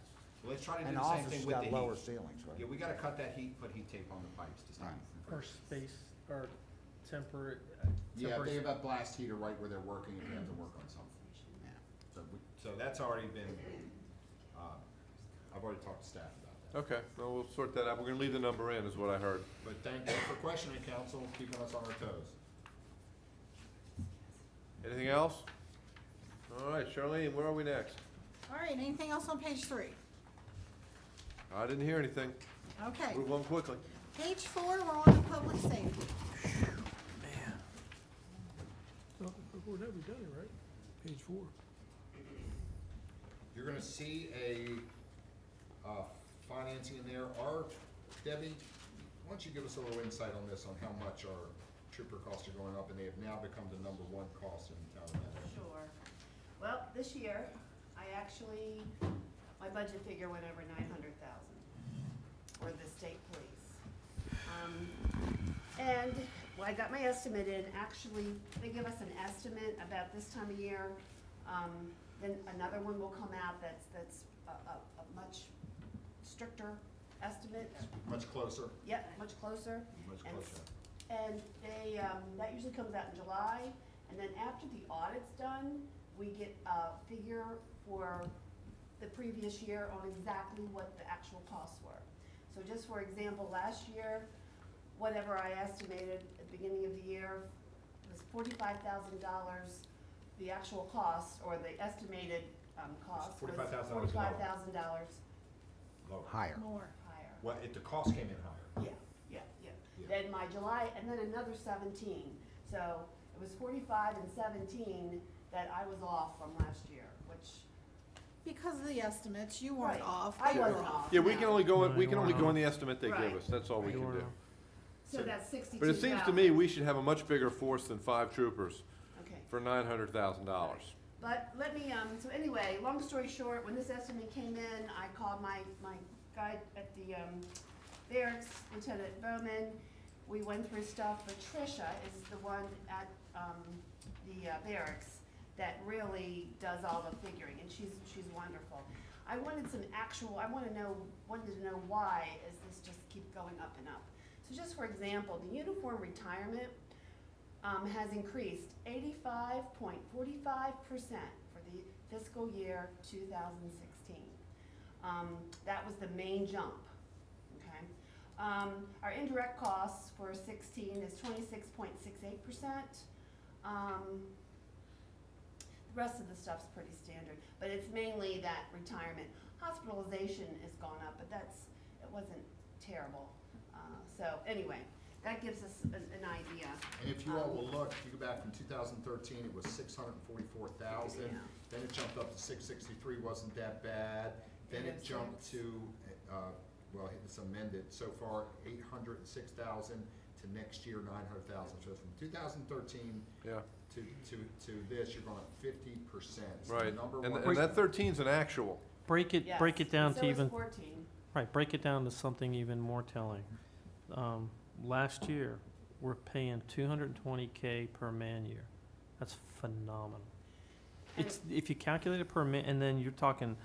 Well, let's try to do And the same office thing has with the got heat. lower ceilings, Yeah, right? we gotta cut that heat, put heat tape on the pipes to stop Right. it from Or freezing. space, or temporary, Yeah, if temporary. they have that blast heater right where they're working, if they have to work on something. So that's already been, I've already talked to staff about that. Okay, well, we'll sort that out. We're gonna leave the number in, is what I heard. But thank you for questioning, council, keeping us on our toes. Anything else? All right, Charlene, where are we next? All right, anything else on page 3? I didn't hear anything. Okay, Move on quickly. page 4, we're on to public safety. Well, before that, we've done it, right? Page 4. You're gonna see a, financing in there. Debbie, why don't you give us a little insight on this, on how much our trooper costs are going up, and they have now become the number 1 cost in town of Manhattan. Sure. Well, this year, my budget figure went over 900,000 for the state police. And well, I got my estimate in, actually, they give us an estimate about this time of year. Then another one will come out that's a much stricter estimate. Much closer, Yep, much closer. much And closer. And they, that usually comes out in July, and then after the audit's done, we get a figure for the previous year on exactly what the actual costs were. So just for example, last year, whatever I estimated at the beginning of the year was $45,000. The actual cost, or the estimated, cost was $45,000 lower. $45,000 Lower. Higher. More. higher. Well, the cost came in higher. Yeah. Yeah. Then my July, and then another 17. So it was 45 and 17 that I was off from last year, which, Because of the estimates, you weren't Right. off. I they were wasn't off. Yeah, we no. can only go, No, we you can only weren't go off. on the estimate they give Right. us. That's all we You can weren't do. off. So that's 62,000. But it seems to me we should have a much bigger force than 5 troopers Okay. for $900,000. But let me, so anyway, long story short, when this estimate came in, I called my guy at the, barracks, Lieutenant Bowman. We went through stuff, but Tricia is the one at, the barracks that really does all the figuring, and she's wonderful. I wanted wanted to know why is this just keep going up and up. So just for example, the uniform retirement, has increased 85.45% for the fiscal year 2016. That was the main jump, okay? Our indirect costs for 16 is 26.68%. The rest of the stuff's pretty standard, but it's mainly that retirement. Hospitalization has gone up, but it wasn't terrible. So anyway, that gives us an idea. And if you all will look, if you go back from 2013, it was 644,000. Yeah. Then it jumped up to 663, wasn't that bad. Then it Yes, jumped yes. to, well, it's amended, so far 806,000 to next year 900,000. So from 2013 Yeah, to this, you're going up 50%. So the right. number And one- and that 13's an actual. Break it down Yes, to and so even, is 14. right, break it down to something even more telling. Last year, we're paying $220K per man year. That's phenomenal. And It's, if you calculate it per man, and then you're talking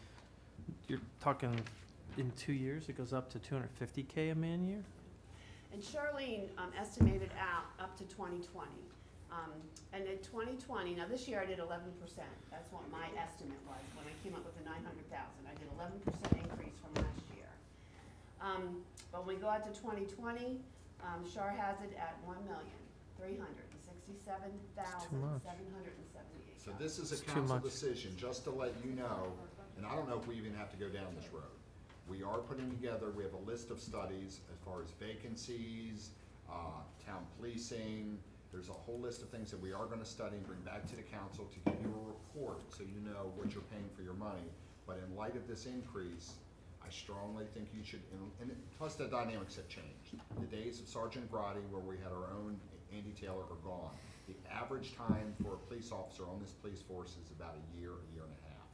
in 2 years, it goes up to $250K a man year? And Charlene estimated out up to 2020. And in 2020, now this year I did 11%. That's what my estimate was when I came up with the 900,000. I did 11% increase from last year. But when we go out to 2020, Char has it at 1,367,778. So this is a It's too council much. decision, just to let you know, and I don't know if we even have to go down this road. We are putting together, we have a list of studies as far as vacancies, town policing. There's a whole list of things that we are gonna study and bring back to the council to give you a report, so you know what you're paying for your money. But in light of this increase, I strongly think you should, and plus the dynamics have changed. The days of Sergeant Grotti, where we had our own Andy Taylor, are gone. The average time for a police officer on this police force is about a year and a half,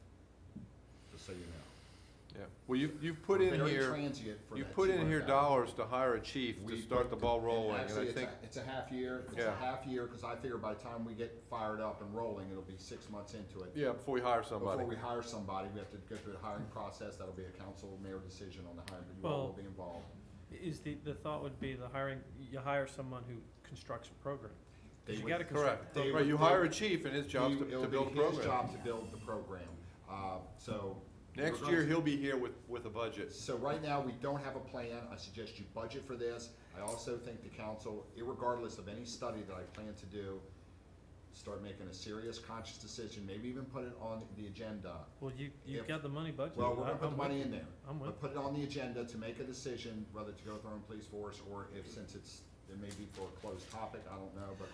just so you know. Yeah, well, you've put in Very here, transient for you've that put in here $200,000. dollars to hire a chief to We start put the ball rolling, and Actually, I think, it's a half year, Yeah. because I figure by the time we get fired up and rolling, it'll be 6 months into it. yeah, before we hire somebody. Before we hire somebody, we have to go through the hiring process, that'll be a council mayor decision on the hiring, but you all will Well, be involved. Is the thought would be you hire someone who constructs a program. 'Cause They you would- gotta construct. They Right, you would- hire a chief, and his job's to It'll build a be his program. job to build the program, so. Next we're year, gonna- he'll be here with a budget. So right now, we don't have a plan. I suggest you budget for this. I also think the council, irregardless of any study that I plan to do, start making a serious, conscious decision, maybe even put it on the agenda. Well, you've If- got the money budgeted. Well, we're gonna put I'm the with money you. in there. I'm with But put it on the agenda to make a decision whether to go with our own police force, or if, since it may be for a closed topic, I don't know, but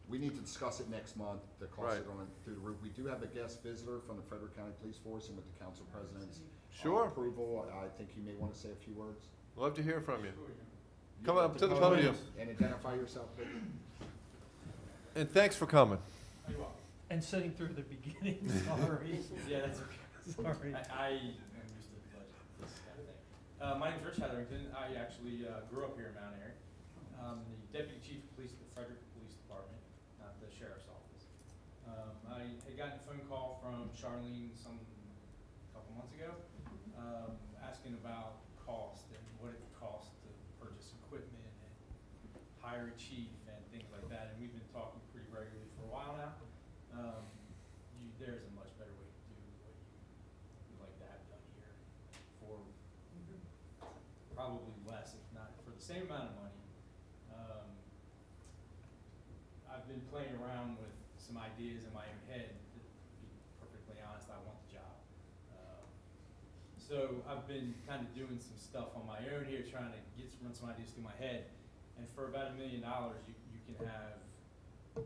we need to discuss it next month. The costs are Right. going through the roof. We do have a guest visitor from the Frederick County Police Force, and with the council president's Sure. approval, I think you may want to say a few words. Love to hear from you. You Come have up to the podium. And identify yourself, please. And thanks for coming. And sitting through the beginning, sorry. Yeah, that's okay. Sorry. I am used to the budget, this kind of thing. My name's Rich Hetherington. I actually grew up here in Mount Airy. I'm the Deputy Chief of Police at the Frederick Police Department, not the Sheriff's Office. I had gotten a phone call from Charlene couple months ago, asking about cost and what it would cost to purchase equipment and hire a chief and things like that. And we've been talking pretty regularly for a while now. There's a much better way to do what you would like to have done here for probably less, if not for the same amount of money. I've been playing around with some ideas in my own head. To be perfectly honest, I want the job. So I've been kind of doing some stuff on my own here, trying to run some ideas through my head. And for about $1 million, you can have 6,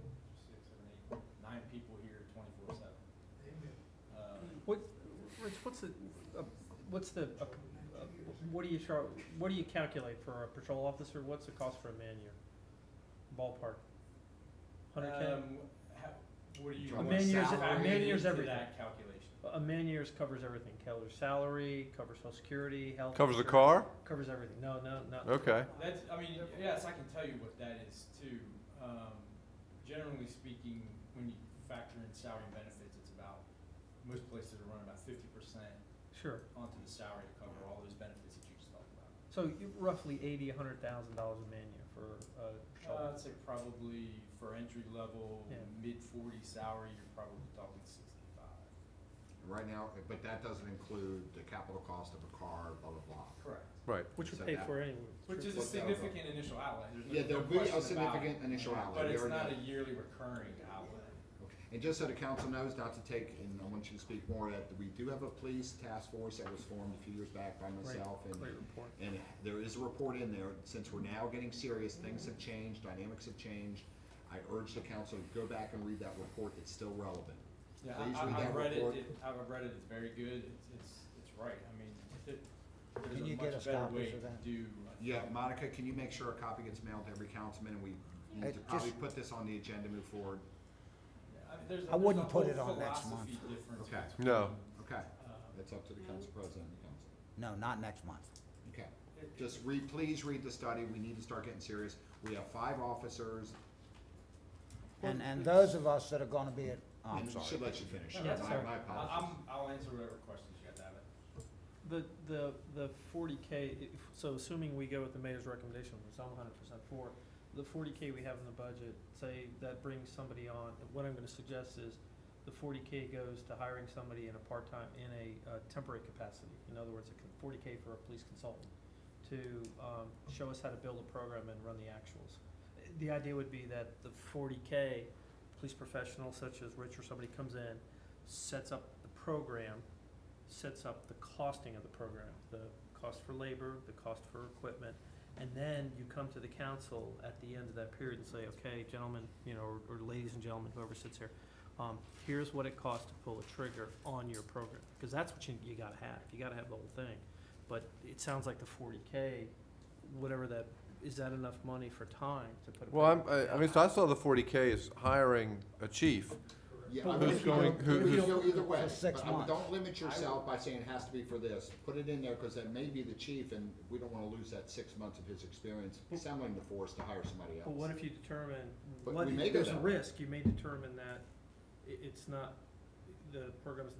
7, 8, 9 people here 24/7. Rich, what do you calculate for a patrol officer? What's the cost for a man-year? Ballpark. 100K? What do you? A man-year's everything. That calculation. A man-year's covers everything. Covers salary, covers social security, health. Covers the insurance, car? Covers everything. No. Okay. That's, I mean, yes, I can tell you what that is too. Generally speaking, when you factor in salary and benefits, it's about, most places are running about 50% Sure. onto the salary to cover all those benefits that you just talked about. So roughly $100,000 a man-year for a patrol. I'd say probably for entry level, Yeah. mid-40 salary, you're probably talking 65. Right now, but that doesn't include the capital cost of a car, blah, blah, blah. Correct. Right. Which we So pay that- for anyway. Which is a What's that significant initial outlay. There's no- Yeah, no there'll be a question about significant it. initial outlay. But We it's already not know. a yearly recurring outlay. And just so the council knows, not to take, and I want you to speak more, that we do have a police task force that was formed a few years back by myself, Great report. and there is a report in there. Since we're now getting serious, things have changed, dynamics have changed. I urge the council to go back and read that report, it's still relevant. Yeah, Please I've read that read report. I've read it, it's very good, it's right, I mean, Can there's you a get much us better copies way of that? to do. Yeah, Monica, can you make sure a copy gets mailed to every councilman, and we need to Just- probably put this on the agenda, move forward? I wouldn't put it on next month. Okay. No. Okay, that's up to the council president and the council. No, not next month. Okay, just please read the study, we need to start getting serious. We have 5 officers, And those of us that are gonna be at, oh, I'm and sorry. should let you finish. Yeah, sorry. My apologies. I'll answer whatever questions you got to have it. The 40K, so assuming we go with the mayor's recommendation, which I'm 100% for, the 40K we have in the budget, say that brings somebody on, what I'm gonna suggest is the 40K goes to hiring somebody in a part-time, in a temporary capacity. In other words, 40K for a police consultant to show us how to build a program and run the actuals. The idea would be that the 40K, police professional such as Rich or somebody comes in, sets up the program, sets up the costing of the program, the cost for labor, the cost for equipment, and then you come to the council at the end of that period and say, okay, gentlemen, or ladies and gentlemen, whoever sits here, here's what it costs to pull a trigger on your program, because that's what you gotta have. You gotta have the whole thing. But it sounds like the 40K, whatever that, is that enough money for time to put a Well, program I mean, so I saw the 40K as hiring a chief. Yeah, But I what mean, Who's if you going- go- who- what if you you go go either way, for 6 but I mean, months? don't limit yourself by saying it has to be for this. Put it in there, cause that may be the chief, and we don't wanna lose that 6 months of his experience assembling the force to hire somebody else. But what if you determine, But what, we may if go there's a that way. risk, you may determine that it's not, the program's,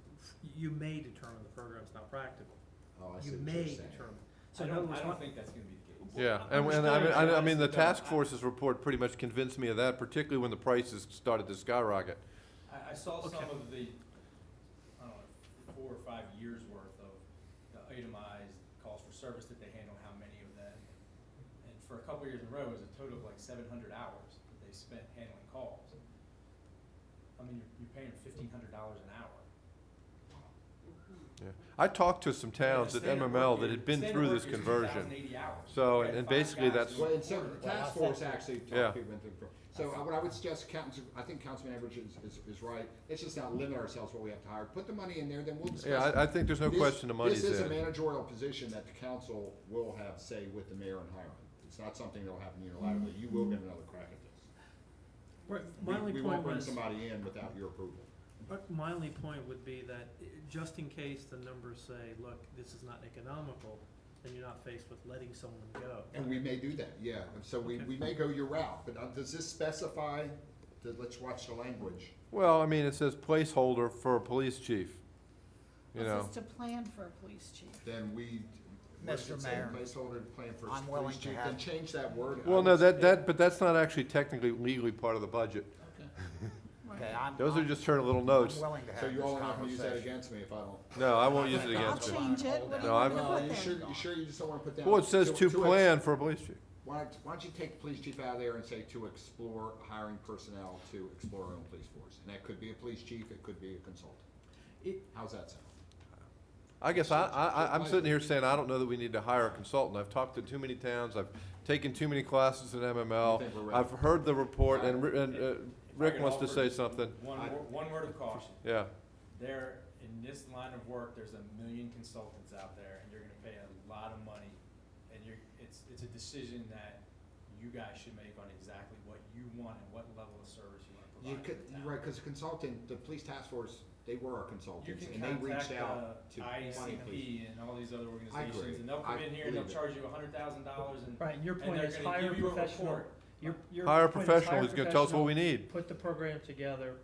you may determine the program's not practical. Oh, I see You what may you're saying. determine. I So in other don't, words, I don't what- think that's gonna be the case. Yeah, and I mean, the task force's report pretty much convinced me of that, particularly when the prices started to skyrocket. I saw some Okay. of the, I don't know, 4 or 5 years worth of the itemized calls for service that they handle, how many of them. And for a couple years in a row, it was a total of like 700 hours that they spent handling calls. I mean, you're paying $1,500 an hour. Yeah. I talked to some towns at MML that had been through this conversion. So, and basically that's, Well, and so the task force actually Yeah. talked people into, so what I would suggest, I think Councilman Edwards is right. Let's just not limit ourselves what we have to hire. Put the money in there, then we'll discuss. yeah, I think there's no This- question the money's This is a in. managerial position that the council will have say with the mayor and hiring. It's not something that'll happen unilaterally. You will get another crack at this. Right, my only We won't point bring was, somebody in without your approval. my only point would be that, just in case the numbers say, look, this is not economical, then you're not faced with letting someone go. And we may do that, yeah. And so we Okay. may go your route, but does this specify, let's watch the language. Well, I mean, it says placeholder for a police chief, you This know. is to plan for a police chief. Then we, what does Mr. it say, Mayor, placeholder plan for I'm police willing to chief, have- then change that word. Well, no, but that's not actually technically legally part of the budget. Okay, I'm. Those are I'm- just her little notes. I'm willing to So have you're this all not gonna use that conversation. against me if I don't. No, I won't use it I'll against you. change it, what do you No, want I'm- me to Well, put you there? sure you just don't wanna put down? Well, it says to plan for a police chief. Why don't you take the police chief out of there and say to explore hiring personnel to explore our own police force? And that could be a police chief, it could be a consultant. It- How's that sound? I guess I'm sitting here saying I don't know that we need to hire a consultant. I've talked to too many towns, I've taken too many classes at You MML. think we're ready? I've heard the report, and If I Rick could wants to offer say just something. One word of caution. Yeah, There, in this line of work, there's 1 million consultants out there, and you're gonna pay a lot of money. And it's a decision that you guys should make on exactly what you want and what level of service you wanna You provide could, to the town. right, cause a consultant, the police task force, they were our You consultants, can and they reached contact, out to plenty of police. IECP and all these other organizations, agree. and they'll I come in here and they'll believe it. charge you $100,000 and, Right, and your and point they're is gonna hire give you a professional. report. Your hire a point is professional hire who's gonna tell us what we professional, need. Put the program together,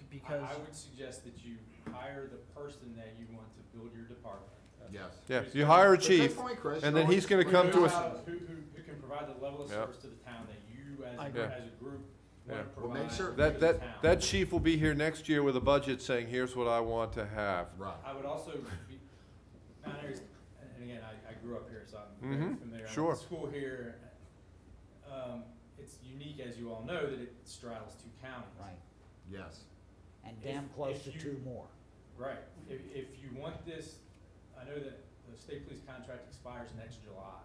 because. I would suggest that you hire the person that you want to build your department. Yes. Yeah, Who's you gonna- hire a But good chief, point, Chris. and You then he's always- gonna come to us. Who can provide the level of Yeah. service to the town that you as I a, agree. as a group Yeah. wanna Well, make provide sure- to That, the that, town. that chief will be here next year with a budget saying, here's what I want to have. Right. I would also be, Mount Airy's, and again, I grew up here, so I'm very Mhm, familiar. I sure. went to school here. It's unique, as you all know, that it straddles 2 counties. Right, Yes. and If- damn close to if you- 2 more. Right, if you want this, I know that the state police contract expires next July.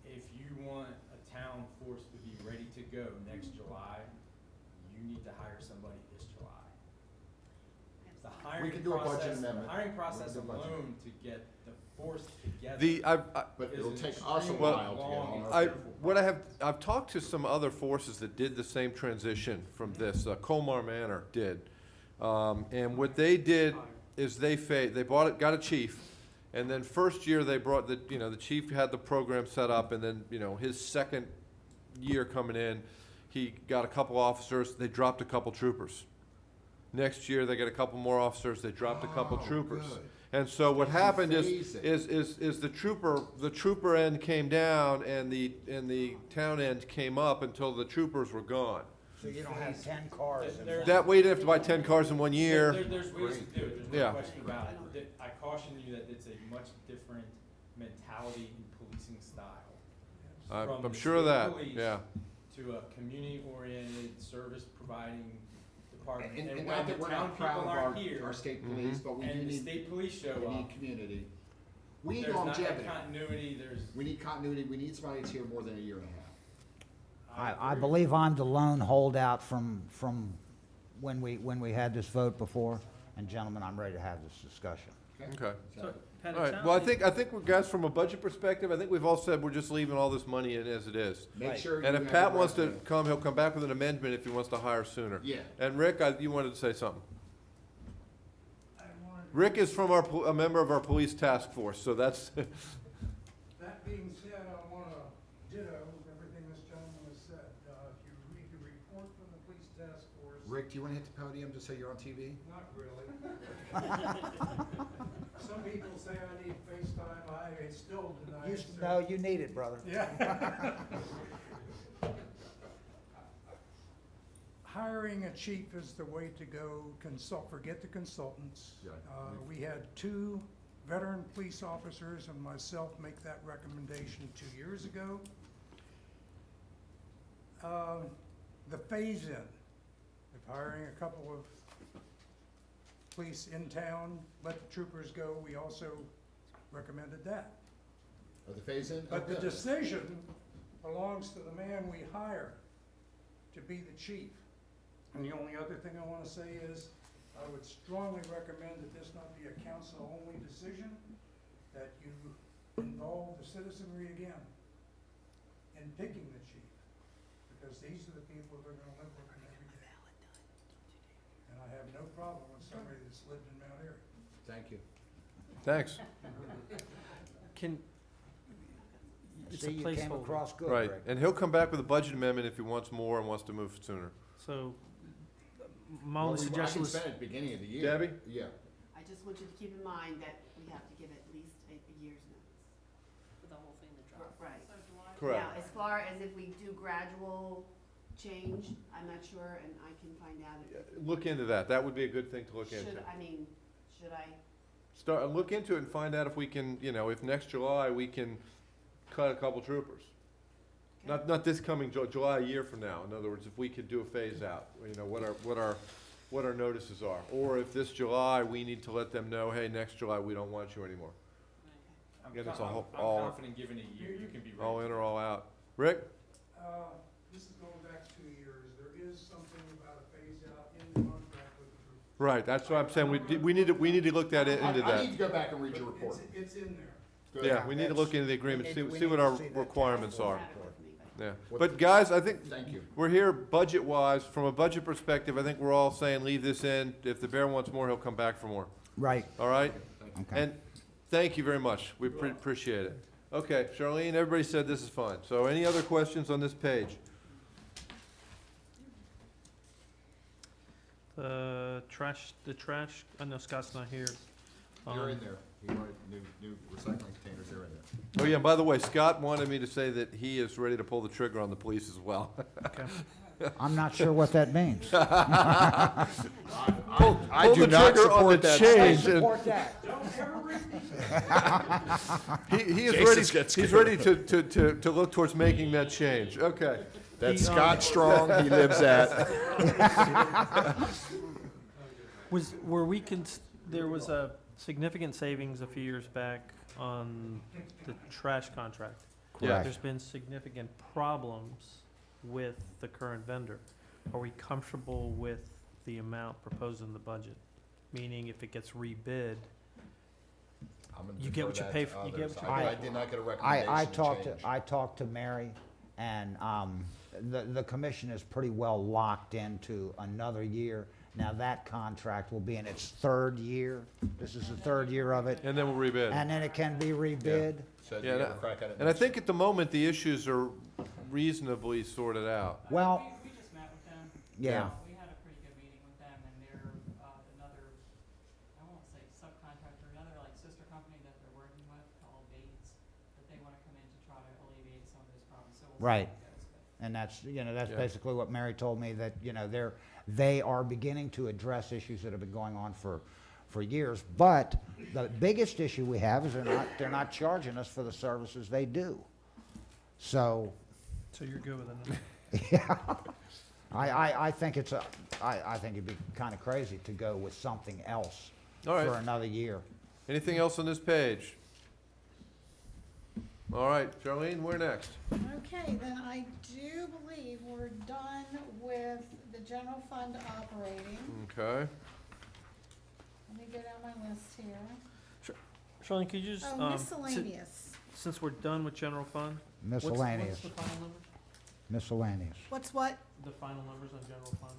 If you want a town force to be ready to go next July, you need to hire somebody this July. The We hiring can do a budget process, the amendment. hiring We process can do a budget. alone to get the force together. But it'll Is take us a extremely while to get long on and our. careful. I've talked to some other forces that did the same transition from this. Colmar Manor did. And what they did is they got a chief, and then first year they brought the chief had the program set up, and then, his second year coming in, he got a couple officers, they dropped a couple troopers. Next year, they got a couple more officers, they dropped a couple Oh, troopers. good. And so what happened phase it. is the trooper end came down and the town end came up until the troopers were gone. So you don't have 10 cars in There's- one. That way you didn't have to buy 10 cars in 1 year. There's ways to do it, there's no Yeah. question about it. I caution you that it's a much different mentality and policing style. From I'm the sure of state that, police yeah. To a community-oriented, service-providing department. And And not when that the we're town not proud people of aren't here, our state Mhm. police, but we do and the need, state police show we need up, community. We need there's not that longevity. continuity, there's. We need continuity. We need somebody that's here more than a year and a half. I agree. believe I'm the lone holdout from when we had this vote before, and gentlemen, I'm ready to have this discussion. Okay. So, Pat, All it right, sounds well, I like- think, we're guys, from a budget perspective, I think we've all said we're just leaving all this money in as it is. Make Right. sure you And have if a Pat wants to resident. come, he'll come back with an amendment if he wants to hire sooner. Yeah. And Rick, you wanted to say something? I wanted, Rick is from a member of our police task force, so that's, that being said, I want to ditto everything this gentleman has said. If you read the report from the police task force, Rick, do you wanna hit the podium to say you're on TV? not really. Some people say I need FaceTime, I still deny it. sir. No, you need it, brother. Yeah. Hiring a chief is the way to go. Forget the consultants. Yeah. We had 2 veteran police officers and myself make that recommendation 2 years ago. The phase-in, if hiring a couple of police in town, let the troopers go, we also recommended that. Or the phase-in? But the Okay. decision belongs to the man we hire to be the chief. And the only other thing I want to say is, I would strongly recommend that this not be a council-only decision, that you involve the citizenry again in picking the chief, because these are the people that are going to live with him every day. And I have no problem with somebody that's lived in Mount Airy. Thank you. thanks. Can, it's a See, you came placeholder. across good, Right, Rick. and he'll come back with a budget amendment if he wants more and wants to move sooner. So, my only Well, I suggestion can was, spend it at the beginning of the year. Debbie? Yeah. I just want you to keep in mind that we have to give at least a year's notice. For the whole thing to drop. Right. So July. Correct. Now, as far as if we do gradual change, I'm not sure, and I can find out if. Look into that, that would be a good thing to look into. Should I? Look into it and find out if we can, if next July we can cut a couple troopers. Not this coming July, a year from now. In other words, if we could do a phase out, what our notices are. Or if this July, we need to let them know, hey, next July, we don't want you anymore. Again, it's I'm confident given a year, you can be ready. All in or all out. Rick? This is going back 2 years. There is something about a phase-out in the contract with the troopers. Right, that's what I'm saying. We need to look into I that. need to go back and read your report. It's in there. Good. Yeah, we need to look into the agreement, see what our requirements are. Have it with me, but- Yeah, What- but guys, I think Thank you. we're here budget-wise, from a budget perspective, I think we're all saying leave this in. If the bear wants more, he'll come back for more. Right, All right? okay. And thank you very much. We appreciate it. Okay, Charlene, everybody said this is fine. So any other questions on this page? trash, I know Scott's not here. You're in there. You wanted new recycling containers, they're in there. Oh, yeah, and by the way, Scott wanted me to say that he is ready to pull the trigger on the police as well. Okay. I'm not sure what that means. I Pull do the not trigger on the support that. change. and Support that. He is Jason ready, gets he's ready to look towards making that change. Okay. That's He, Scott Strong, he lives at. There was a significant savings a few years back on the trash contract. Yeah. There's been significant problems with the current vendor. Are we comfortable with the amount proposed in the budget? Meaning if it gets rebid, I'm gonna You get defer what you that pay to for- you get others. what you I pay did not get a recommendation I to change. talked to Mary, and the commission is pretty well locked into another year. Now, that contract will be in its 3rd year. This is the 3rd year of it, And then we'll rebid. and then it can be rebid. So do Yeah, you that- have a crack at it? And I think at the moment, the issues are reasonably sorted out. Well, We just met with them. yeah. We had a pretty good meeting with them, and they're, another, I won't say subcontractor, another like sister company that they're working with called Bates, that they wanna come in to try to alleviate some of those problems, so we'll see how Right. it goes, but. And that's Yeah. basically what Mary told me, that, they are beginning to address issues that have been going on for years. But the biggest issue we have is they're not charging us for the services they do. So, so you're good with it? yeah, I think I think it'd be kind of crazy to go with something else All right. for another year. Anything else on this page? All right, Charlene, where next? Okay, then I do believe we're done with the general fund operating. Okay. Let me go down my list here. Charlene, could you just, Oh, miscellaneous. since we're done with general fund, Miscellaneous, what's the final numbers? miscellaneous. What's what? The final numbers on general fund?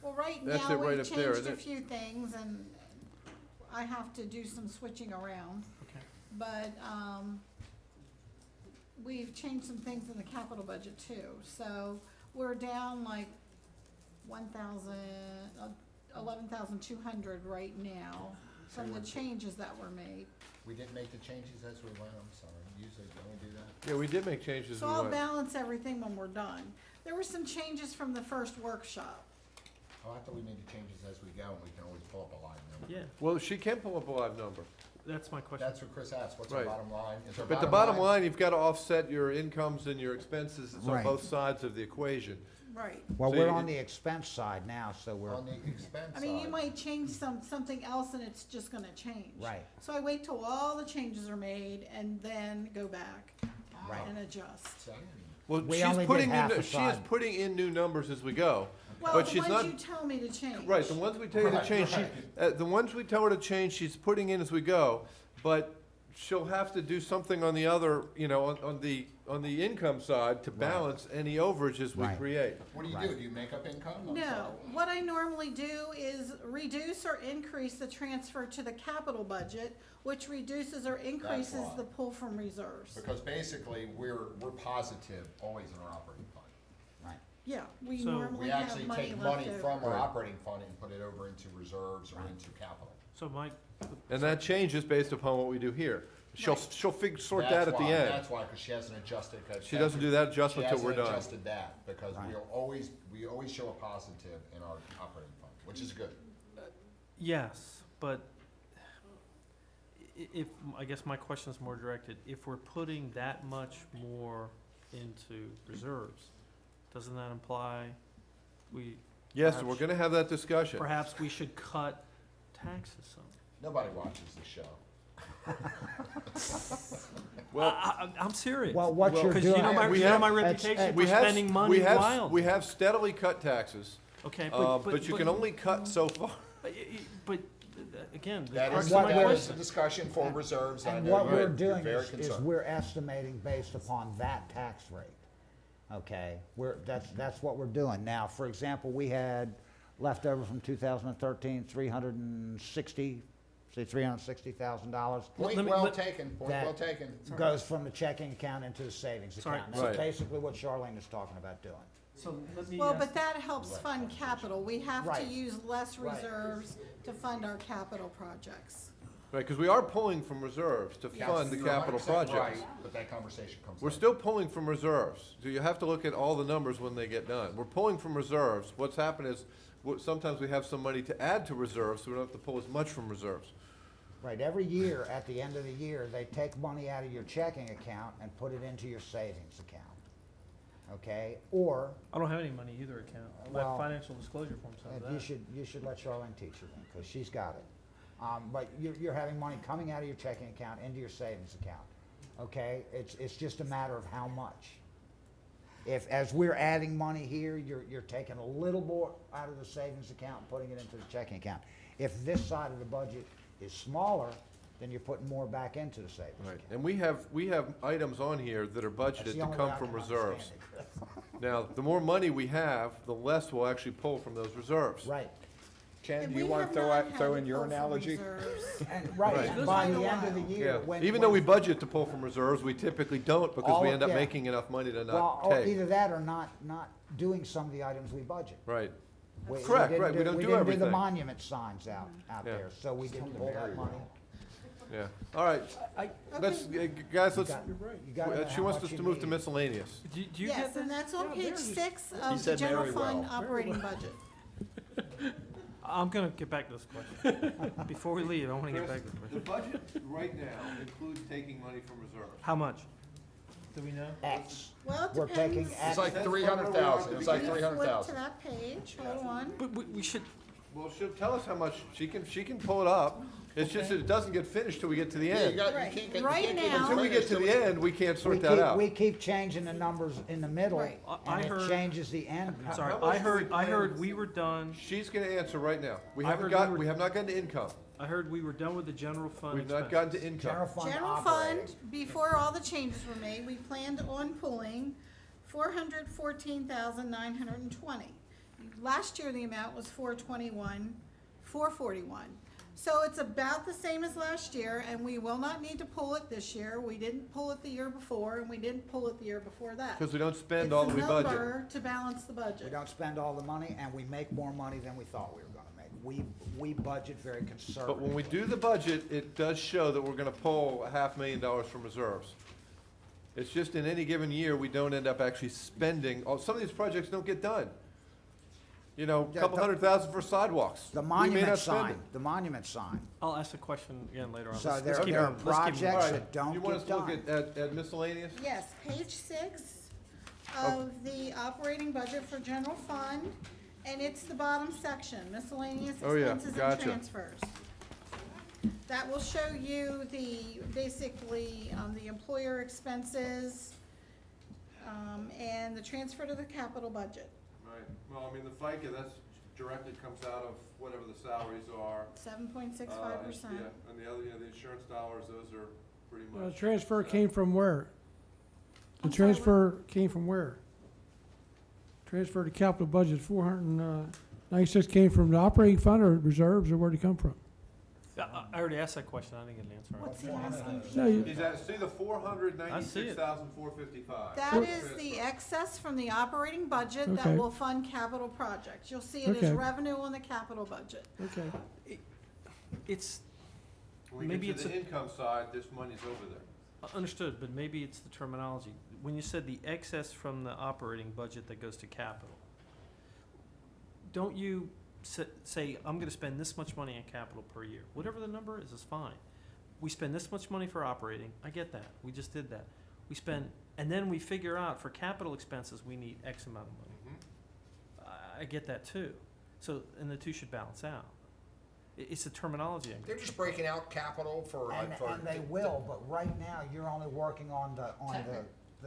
Well, right That's now, it right we've up there, changed isn't a it? few things, and I have to do some switching around. Okay. But, we've changed some things in the capital budget too, so we're down like 11,200 right now from the changes that were made. We didn't make the changes as we went, I'm sorry, usually don't we do that? Yeah, we did make changes. So we I'll went. balance everything when we're done. There were some changes from the first workshop. Oh, I thought we made the changes as we go, and we can always pull up a line number. Yeah, Well, she can pull up a live number, that's my question. That's what Chris asked, what's our Right. bottom line? Is our but the bottom line, you've got to offset your incomes and your expenses. It's on Right. both sides of the equation. Right. Well, So we're you- on the expense side now, so we're, On the expense I mean, you side, might change something else and it's just gonna change. right, So I wait till all the changes are made and then go back right. and adjust. so, Well, We she's only did putting half in, the she is side. putting in new numbers as we go. Well, But the she's ones not- you tell me to change. Right, the ones we tell you to Right, change, right. the ones we tell her to change, she's putting in as we go, but she'll have to do something on the other, you know, on the income side to Right. balance any overages we Right. create. what do you Right. do? Do you make up income? I'm No, sorry. what I normally do is reduce or increase the transfer to the capital budget, which reduces or increases why. the pull from reserves. Because basically, we're positive always in our operating fund. Right. Yeah, we So- normally We have actually money take left money over. from our Right. operating fund and put it over into reserves or into capital. So Mike, And that changes based upon what we do here. She'll, Right. she'll sort That's that at the why- end. That's why, because she hasn't adjusted. 'cause She doesn't do that adjustment till we're She done. hasn't adjusted that, because Right. we always show a positive in our operating fund, which is good. yes, but if, I guess my question is more directed, if we're putting that much more into reserves, doesn't that imply we, Yes, we're gonna have that discussion. perhaps we should cut taxes some? Nobody watches the show. Well, I'm serious. Well, what you're Because you know doing, my, we you know have- my it's- reputation we for have, spending money wildly. we have steadily cut taxes, Okay, but you can only cut so far. But, again, the That crux is, of my what we're- that is question. a discussion for reserves, and I and know what we're you're doing very is concerned. we're estimating based upon that tax rate. Okay, that's what we're doing. Now, for example, we had left over from 2013, $360,000. Point Let me- well let- taken, point That- well taken. Goes from the checking account into the savings Sorry. account. Right. That's basically what Charlene is talking about doing. So let me Well, ask- but that helps fund capital. We have to Right. use less Right. reserves to fund our capital projects. Right, because we are pulling from reserves to Yes, fund the you're capital 100% projects. right, but that conversation comes We're later. still pulling from reserves, so you have to look at all the numbers when they get done. We're pulling from reserves. What's happened is, sometimes we have some money to add to reserves, so we don't have to pull as much from reserves. Right, every year, at the end of the year, they take money out of your checking account and put it into your savings account. Okay, or, I don't have any money either account. My Well, financial disclosure form says that. you should let Charlene teach you then, because she's got it. But you're having money coming out of your checking account into your savings account. Okay, it's just a matter of how much. If, as we're adding money here, you're taking a little more out of the savings account and putting it into the checking account. If this side of the budget is smaller, then you're putting more back into the savings Right, account. and we have items on here that are That's budgeted the to only come way I from can reserves. understand it, Chris. Now, the more money we have, the less we'll actually pull from those reserves. Right, Ken, And do you we want have to not had throw to in your pull from analogy? reserves. and, right, Right. and by Quite a the end of the while. year, Yeah, when. even though we when- budget to pull from reserves, we typically don't because All we of- end up yeah. making enough money to Well, not or take. either that or not doing some of the items we budget. Right, We Correct, didn't right, we don't do We didn't do everything. the monument signs out Yeah. there, so we didn't pull that money. yeah. All right, let's, guys, let's, You gotta know she how wants much us you to move to need. miscellaneous. Do you Yes, get and that? that's on Yeah, page very- 6 of the said general very fund well. operating budget. I'm gonna get back to this question. Before we leave, I wanna get back to the The question. budget right now includes taking money from reserves. How much? Do we know? X. Well, it We're taking depends. X. It's like That's 300,000, it's like Flip to 300,000. Flip to that page, hold on. But we should, Well, she'll tell us how much, she can pull it up. It's just that it doesn't get finished till we get to the Yeah, you end. got, Right. you can't get, you Right can't get now- Until we get to the end, we can't sort that out. We keep changing the numbers in the middle, Right. I and it heard- changes the end. sorry, how much I do we heard plan- we were done. She's gonna answer right now. We I haven't heard got, we were- we have not gotten to income. I heard we were done with the general fund We've expenses. not gotten to income. General fund General operating. fund, before all the changes were made, we planned on pulling 414,920. Last year, the amount was 441. So it's about the same as last year, and we will not need to pull it this year. We didn't pull it the year before, and we didn't pull it the year before that. Because we don't spend all that we budget. It's a number to balance the budget. We don't spend all the money, and we make more money than we thought we were gonna make. We budget very conservatively. But when we do the budget, it does show that we're gonna pull $500,000 from reserves. It's just in any given year, we don't end up actually spending, some of these projects don't get done. You know, a Yeah, couple the- $100,000 for sidewalks. The We may monument not spend sign, it. the monument sign. I'll ask the question again later on. So Let's there keep are moving. Let's keep moving. projects All right, that don't you want us get to look done. at miscellaneous? Yes, page 6 of the operating budget for general fund, and it's the bottom section, miscellaneous Oh, yeah, expenses and gotcha. transfers. That will show you basically, the employer expenses, and the transfer to the capital budget, Right, well, I mean, the FICA, that's directly comes out of whatever the salaries are. 7.65%. Yeah, and the other, the insurance dollars, those are pretty The much. transfer came from where? The I'm sorry, what? transfer came from where? Transfer to capital budget, 496 came from the operating fund or reserves, or where'd it come from? I already asked that question, I didn't get an answer on it. What's he asking? No, you- Is that, see the 496,455? That is the excess from the operating budget that Okay. will fund capital projects. You'll see it as Okay. revenue on the capital budget. Okay. It's, When we maybe get it's to the a- income side, this money's over there. understood, but maybe it's the terminology. When you said the excess from the operating budget that goes to capital, don't you say, I'm gonna spend this much money on capital per year? Whatever the number is fine. We spend this much money for operating, I get that, we just did that. We spend, and then we figure out for capital expenses, we need X amount of money. I get that too. So, and the two should balance out. It's the terminology. They're just breaking out capital for. And they will, but right now, you're only working on the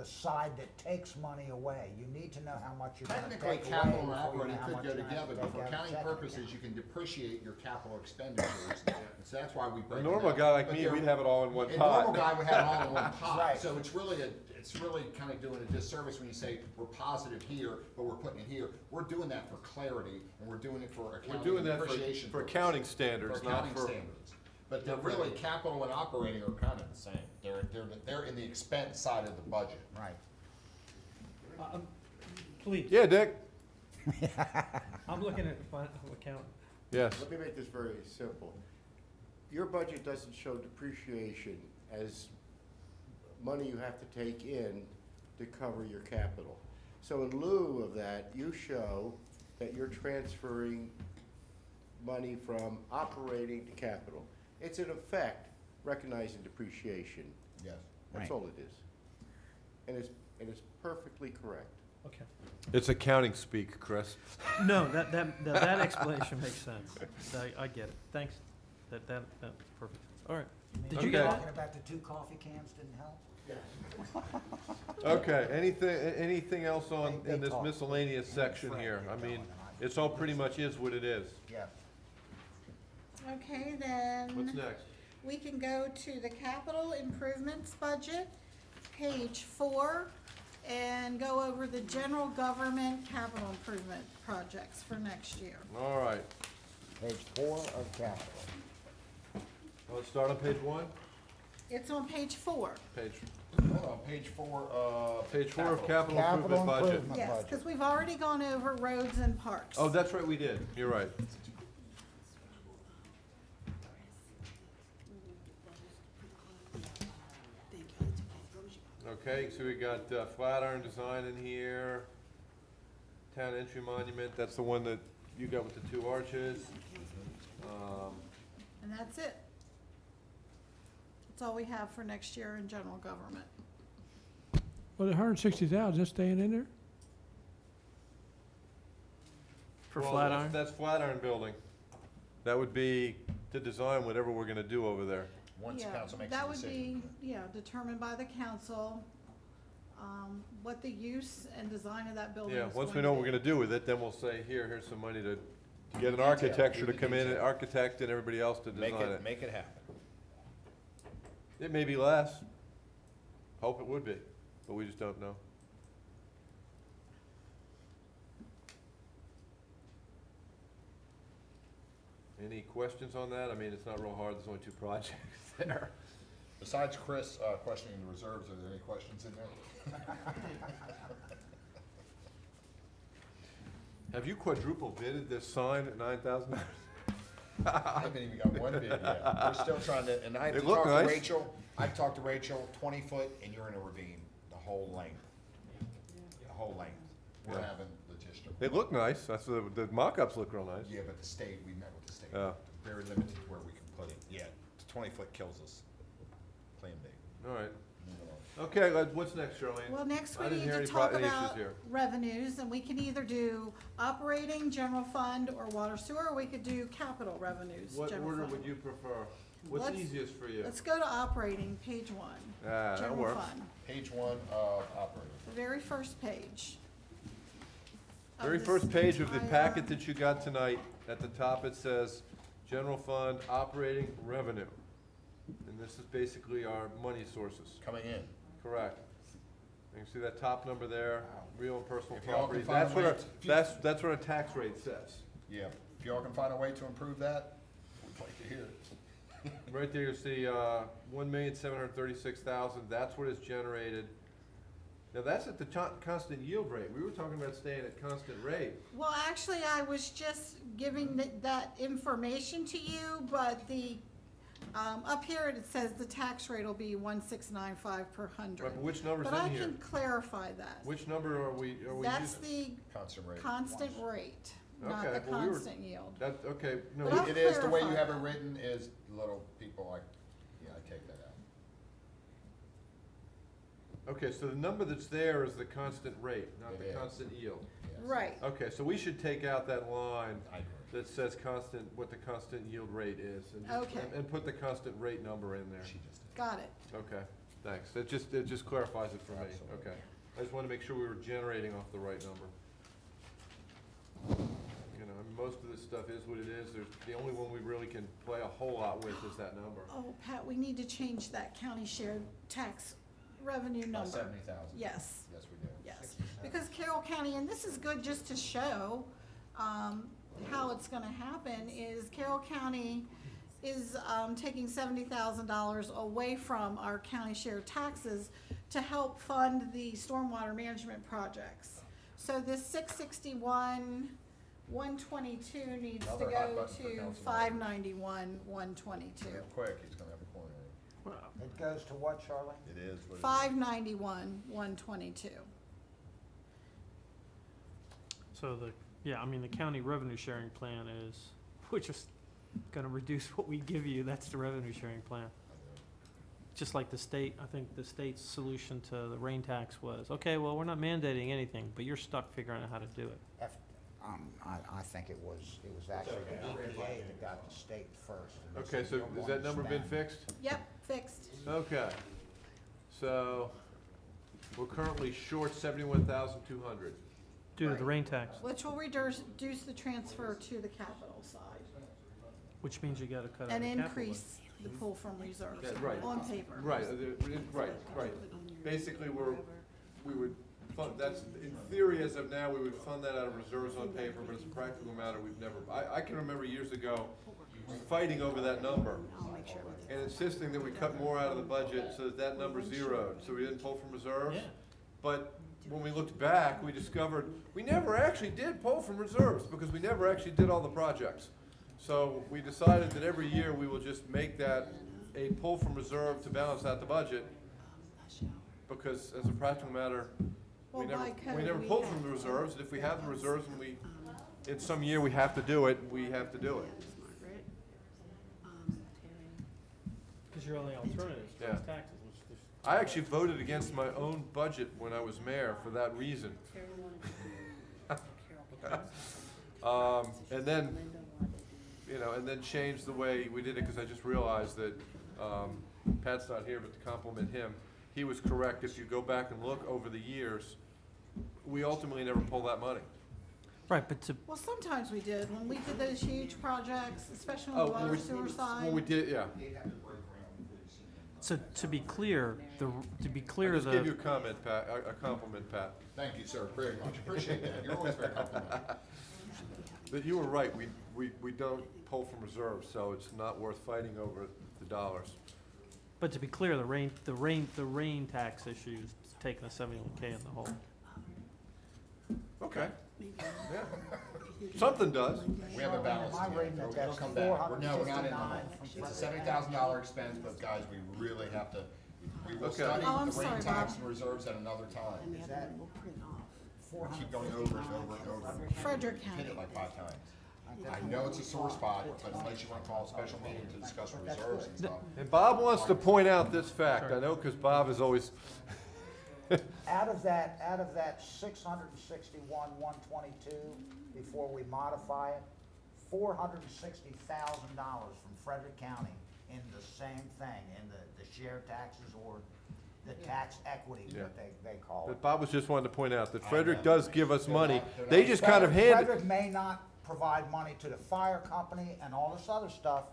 side that takes money away. You need to know how much you're gonna take away. Technically, capital and before you know operating how could much go you're gonna have together, to but take for out of accounting checking purposes, account. you can depreciate your capital expenditures. So that's why we A break it normal out. guy like But me, they're- we'd have it all in one A pot. normal guy would have it all in one pot, Right. so it's really kind of doing a disservice when you say we're positive here, but we're putting it here. We're doing that for clarity, and we're doing it for We're accounting doing and that depreciation. for purposes. accounting standards, For not accounting for. standards. But they're really, capital and operating are kind of the same. They're in the expense side of the budget. Right. Please, Yeah, Dick? I'm looking at the final account. Yes. Let me make this very simple. Your budget doesn't show depreciation as money you have to take in to cover your capital. So in lieu of that, you show that you're transferring money from operating to capital. It's in effect recognizing depreciation. Yes. That's Right. all it is. And it's perfectly correct. Okay. It's accounting speak, Chris. No, that explanation makes sense. I get it. Thanks. That's perfect. All right. Did you Okay. get Talking that? about the 2 coffee cans didn't help? Okay, anything else on, They in this talk. miscellaneous section here? I mean, it's all pretty much is what it is. Yeah. Okay, then. What's next? We can go to the capital improvements budget, page 4, and go over the general government capital improvement projects for next year. All right, Page 4 of capital. let's start on page 1. It's on page 4. Page Hold on, page 4, Page 4 of capital Capital improvement budget. improvement. Yes, budget. because we've already gone over roads and parks. Oh, that's right, we did. You're right. Okay, so we got Flatiron Design in here, Town Entry Monument, that's the one that you got with the 2 arches. And that's it. That's all we have for next year in general government. Well, the 160,000, that's staying in there? For Well, Flatiron? That's Flatiron Building. That would be to design whatever we're gonna do over there. Once the Yeah, council makes a that would decision. be, determined by the council, what the use and design of that building is Yeah, once we going know to what we're be. gonna do with it, then we'll say, here's some money to Get an architecture to come in, an architect and everybody else to design it. Make it happen. It may be less. Hope it would be, but we just don't know. Any questions on that? I mean, it's not real hard, there's only 2 projects there. Besides Chris, questioning the reserves, are there any questions in there? Have you quadruple bidded this sign at $9,000? I haven't even got one bid yet. We're still trying to, and I have They to look talk to nice. Rachel. I've talked to Rachel, 20 foot, and you're in a ravine, the whole length. The whole length. We're Yeah. having logistical. They look nice, that's, the mock-ups look real nice. Yeah, but the state, we met with the state. Yeah. Very limited to where we can put it. Yeah, 20-foot kills us. Plan B. All right. Moving on. Okay, what's next, Charlene? Well, next I we didn't need hear to any talk any issues about here. revenues, and we can either do operating, general fund, or water sewer, or we could do capital revenues, What general order fund. would you prefer? What's Let's- easiest for you? Let's go to operating, page 1. That General works. fund, Page 1 of operating. the very first page. of Very this first page of the entire- packet that you got tonight, at the top it says, general fund operating revenue. And this is basically our money sources. Coming in. Correct. You can see that top number there, real and personal If y'all can property. find a That's what way our, to- that's what our tax rate says. Yeah. If y'all can find a way to improve that, we'd like to hear it. Right there, you see, 1,736,000, that's what is generated. Now, that's at the constant yield rate. We were talking about staying at constant rate. Well, actually, I was just giving that information to you, but the, up here it says the tax rate will be 1,695 per hundred. Right, but which number's But I in here? can clarify that. Which number are we That's using? the Constant rate. constant rate, not Okay, the well, we were- constant yield. That, okay, no, But I'll It is, the way you clarify have it that. written is little people like, yeah, I take that out. okay, so the number that's there is the constant rate, not It the is. constant yield. Yes. Right, Okay, so we should take out that line I agree. that says constant, what the constant yield rate is. And just- Okay. and put the constant rate number in there. She just did. got it. Okay, thanks. It just clarifies it for me. Absolutely. Okay. I just wanted to make sure we were generating off the right number. You know, I mean, most of this stuff is what it is. There's, the only one we really can play a whole lot with is that number. Oh, Pat, we need to change that county shared tax revenue number. 70,000. Yes. Yes, we do. Yes, because Carroll County, and this is good just to show, how it's gonna happen, is Carroll County is, taking $70,000 away from our county share taxes to help fund the stormwater management projects. So this 661, 122 needs to Another hot go button for to Councilman. 591, 122. Real quick, he's gonna have a corner. It goes to what, Charlie? It is what it is. 591, 122. So yeah, I mean, the county revenue sharing plan is, we're just gonna reduce what we give you, that's the revenue sharing plan. Just like the state, I think the state's solution to the rain tax was, okay, well, we're not mandating anything, but you're stuck figuring out how to do it. I think it was actually the EPA that got the state first. and they Okay, said, so "You're has going that to number been spend." fixed? Yep, fixed. Okay. So, we're currently short 71,200. Due to the Right. rain tax, Which will reduce the transfer to the capital side which means you gotta cut out and the capital. increase the pull from reserves Yeah, right. on paper. Right, right. Basically, we would fund, that's, in theory, as of now, we would fund that out of reserves on paper, but as a practical matter, we've never, I can remember years ago fighting over that number and insisting that we cut more out of the budget so that that number zeroed, so we didn't pull from reserves. Yeah. But when we looked back, we discovered we never actually did pull from reserves because we never actually did all the projects. So we decided that every year we will just make that a pull from reserve to balance out the budget. Because as a practical matter, we Well, by never code, pull we from the have to. reserves. And if we have the reserves and in some year we have to do it, we have to do it. Cause your only alternative is Yeah. taxes, which there's. I actually voted against my own budget when I was mayor for that reason. And then, and then changed the way we did it, because I just realized that, Pat's not here, but to compliment him, he was correct. If you go back and look over the years, we ultimately never pull that money. Right, but to, Well, sometimes we did, when we did those huge projects, especially on the Oh, water sewer side. when we did, yeah. so to be clear, I just gave you a comment, Pat, a compliment, Pat. Thank you, sir, very much, appreciate that, you're always very complimentary. But you were right, we don't pull from reserves, so it's not worth fighting over the dollars. But to be clear, the rain tax issue's taking a 71K in the hole. Okay. Yeah. Something does. We haven't balanced Am I yet, reading but that it'll that's come back. No, we're not in the hole. 469 It's a $70,000 expense, but guys, we really have to, we will Okay. study Oh, I'm the rain sorry, tax Bob. and reserves at another time. Is that We keep going over and over and over. Frederick Hit County. it like 5 times. I know it's a sore spot, but unless you want to call a special meeting to discuss reserves and stuff. And Bob wants to point out this fact, I know, because Bob is always, Out of that 661, 122, before we modify it, $460,000 from Frederick County in the same thing, in the share taxes or the tax equity, Yeah. what they call but it. Bob was just wanting to point out that I Frederick know. does give us They're money. not- They just kind of hand it. Frederick may not provide money to the fire company and all this other stuff,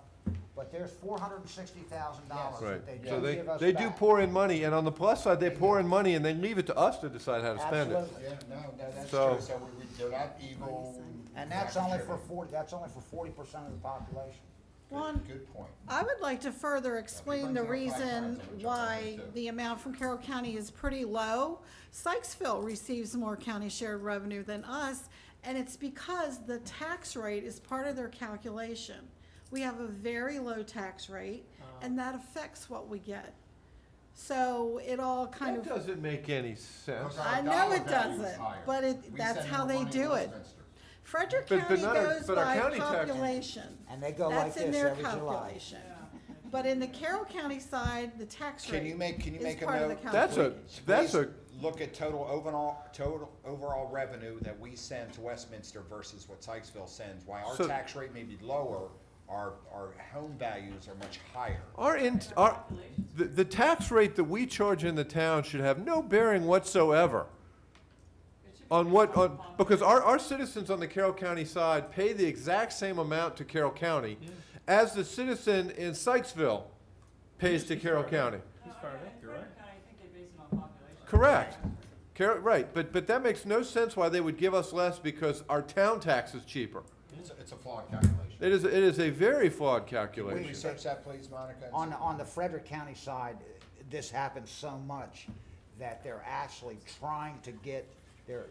but there's $460,000 Right, that they so do give us they do back. pour in money, and on the plus side, they pour in money and then leave it to us to decide how to spend it. Absolutely. Yeah, no, that's So- true, so they're not evil. And that's only for 40% of the population. One, Good point. I would like to further explain the brings it up 5 reason times, I'm gonna jump on why it too. the amount from Carroll County is pretty low. Sykesville receives more county shared revenue than us, and it's because the tax rate is part of their calculation. We have a very low tax rate, and that affects what we get. So it all kind That of, doesn't make any sense. Because our I know dollar it value is doesn't, higher. but We that's send how more they money to do it. Westminster. Frederick But County not our- goes but our by county tax- population. And they go like That's in this their every July. calculation. But in the Carroll County side, the tax rate Can you make is a part of the note? That's a, Please look at total overall revenue that we send to Westminster versus what Sykesville sends. Why our So- tax rate may be lower, our home values are much higher. the tax rate that we charge in the town should have no bearing whatsoever It should be on based what, on, population. because our citizens on the Carroll County side pay the exact same amount to Carroll County as the citizen in Sykesville pays to Carroll County. He's far back, you're right. Frederick County, I think they base it on population. Correct. Right, but that makes no sense why they would give us less because our town tax is cheaper. It's a flawed calculation. It is a very flawed Can we calculation. research that, please, Monica? On the Frederick County side, this happens so much that they're actually trying to get, they're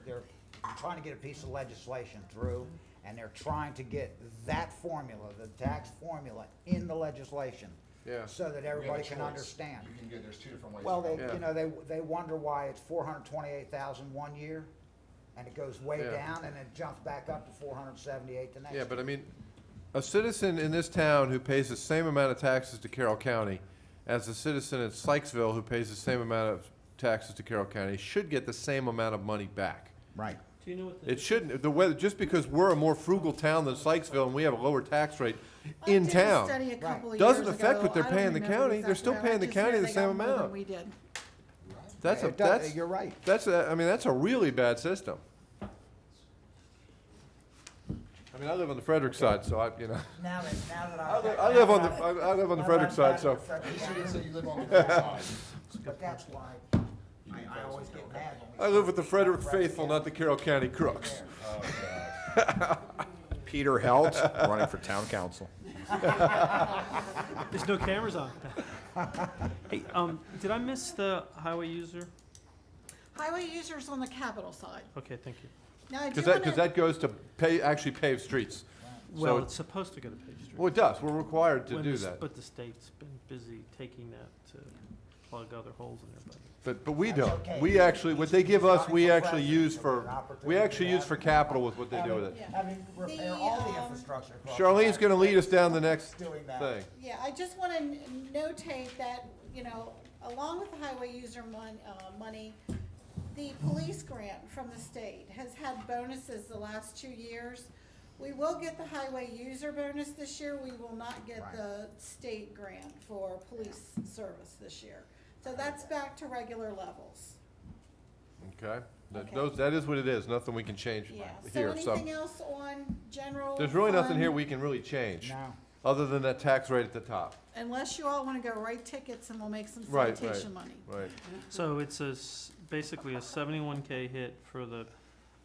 trying to get a piece of legislation through, and they're trying to get that formula, the tax formula, in the legislation. Yeah. So that We have a everybody can choice. understand. You can get, there's 2 different ways. Well, to they, go. Yeah. you know, they wonder why it's 428,000 one year, and it goes way Yeah. down, and it jumps back up to 478 the next Yeah, year. but I mean, a citizen in this town who pays the same amount of taxes to Carroll County as a citizen in Sykesville who pays the same amount of taxes to Carroll County should get the same amount of money back. Right. Do you know what the? It shouldn't, just because we're a more frugal town than Sykesville and we have a lower tax rate in I did a town. study a couple of Doesn't years affect ago. what they're I don't paying the remember county. They're still exactly. paying the I just county know the they same got more than amount. We did. That's a, It does- that's, You're right. that's a really bad system. I mean, I live on the Frederick side, so I, you know, Now that I live on the, I live on the Frederick side, so. You shouldn't say you live on the good side. But that's why I always get mad when we. I live with the Frederick faithful, not the Carroll County crooks. Peter Helt, running for town council. There's no cameras on. Hey, did I miss the highway user? Highway users on the capital side. Okay, thank you. Now, I do Because wanna, that goes to actually pave streets. Well, So, it's supposed to go to Page Street. well, it does, we're required to When do the s- that. But the state's been busy taking that to plug other holes in their budget. But we That's don't. okay. We actually, what they give us, we Running for actually president, use so for, there's an opportunity we actually to use have- for capital with what they do with it. Having repair all the infrastructure. across the Charlene's United gonna lead us States. down the next Doing that. thing. yeah, I just want to notate that, you know, along with the highway user money, the police grant from the state has had bonuses the last 2 years. We will get the highway user bonus this year. We will not get Right. the state grant for police service this year. So that's back to regular levels. Okay? Okay. That is what it is, nothing we can change Yeah, here, so anything else on general there's really nothing here fund? we can really change, No. other than that tax rate at the top. Unless you all wanna go write tickets and we'll make some Right, citation money. Right. So it's basically a 71K hit for the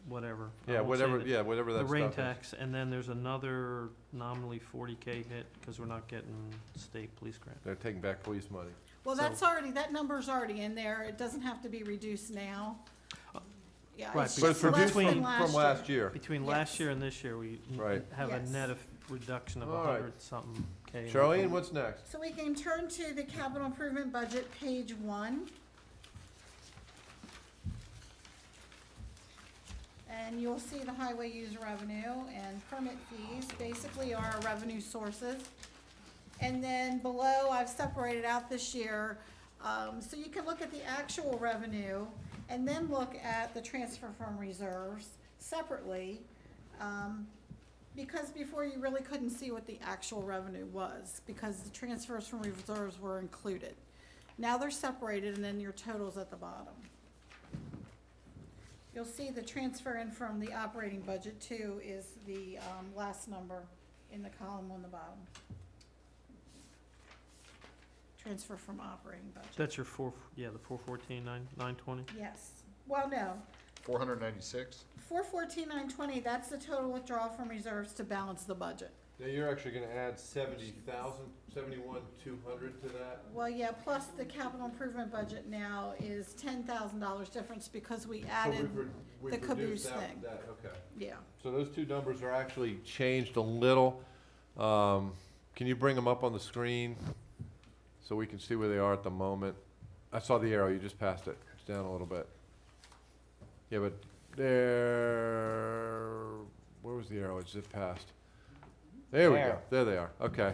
whatever. I Yeah, won't say whatever, whatever The that rain stuff is. tax, and then there's another nominally 40K hit, because we're not getting state police grant. They're taking back police money. Well, So- that's already, that number's already in there, it doesn't have to be reduced now. Yeah, Right, it's But it's just less reduced than from last year. Between Yes. last year and this year, we Right. have a Yes. net of reduction of All right. 100-something K. Charlene, what's next? So we can turn to the capital improvement budget, page 1. And you'll see the highway user revenue and permit fees, basically are our revenue sources. And then below, I've separated out this year, so you can look at the actual revenue and then look at the transfer from reserves separately. Because before you really couldn't see what the actual revenue was, because the transfers from reserves were included. Now they're separated and then your total's at the bottom. You'll see the transfer in from the operating budget too is the, last number in the column on the bottom. Transfer from operating budget. That's your the 414, 920? Yes, well, no, 496? 414,920, that's the total withdrawal from reserves to balance the budget. Now, you're actually gonna add 71,200 to that? Well, yeah, plus the capital improvement budget now is $10,000 difference because we So added, we've the reduced caboose thing. Okay. yeah. So those two numbers are actually changed a little. Can you bring them up on the screen so we can see where they are at the moment? I saw the arrow, you just passed it. It's down a little bit. Yeah, but where was the arrow? It just passed. There we go. There. There they are. Okay.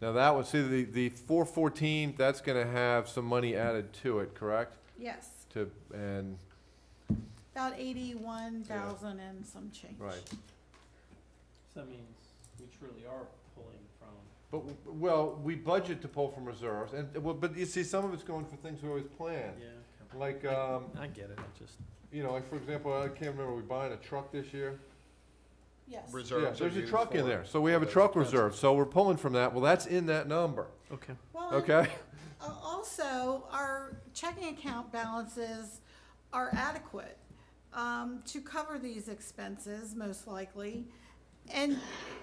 Now that one, see the 414, that's gonna have some money added to it, correct? Yes, And, about 81,000 and some change. right. So that means we truly are pulling from. But, well, we budget to pull from reserves, and, well, but you see, some of it's going for things we always planned. Yeah. Like, I get it, I just. you know, like, for example, I can't remember, we buying a truck this year? Yes. Yeah, Reserves are there's a used truck in for- there, so we have a for truck expenses. reserve, so we're pulling from that, well, that's in that number, Okay. Well, and, okay? Also, our checking account balances are adequate to cover these expenses, most likely. And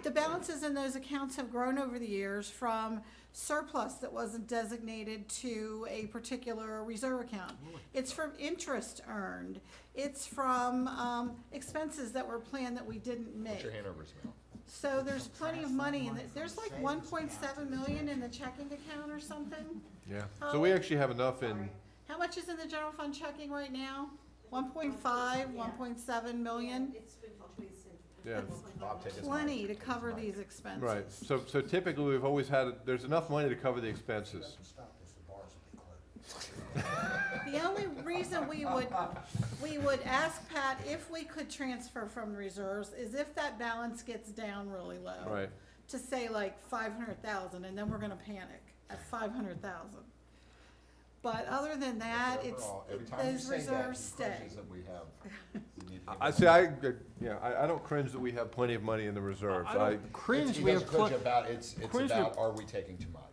the balances in those accounts have grown over the years from surplus that wasn't designated to a particular reserve account. It's from interest earned. It's from expenses that were planned that we didn't Put make. your hand over his mouth. So there's plenty of money in it. There's like 1.7 million in the checking account or something. Yeah, so we actually have enough in, How much is in the general fund checking right now? 1.5, 1.7 million? It's been fluctuating since. yeah, Bob, take his mic. Plenty to cover these expenses. right, so typically, we've always had, there's enough money to cover the expenses. The only reason we would ask Pat if we could transfer from reserves is if that balance gets down really low. Right, To say like 500,000, and then we're gonna panic at 500,000. But other than that, it's, Overall, every time you those say that, reserves he stay. cringes that we have. You need to give I him- see, I don't cringe that we have plenty of money in the reserves, I don't cringe, He we have. doesn't cringe about, it's cringe with- about, are we taking too much?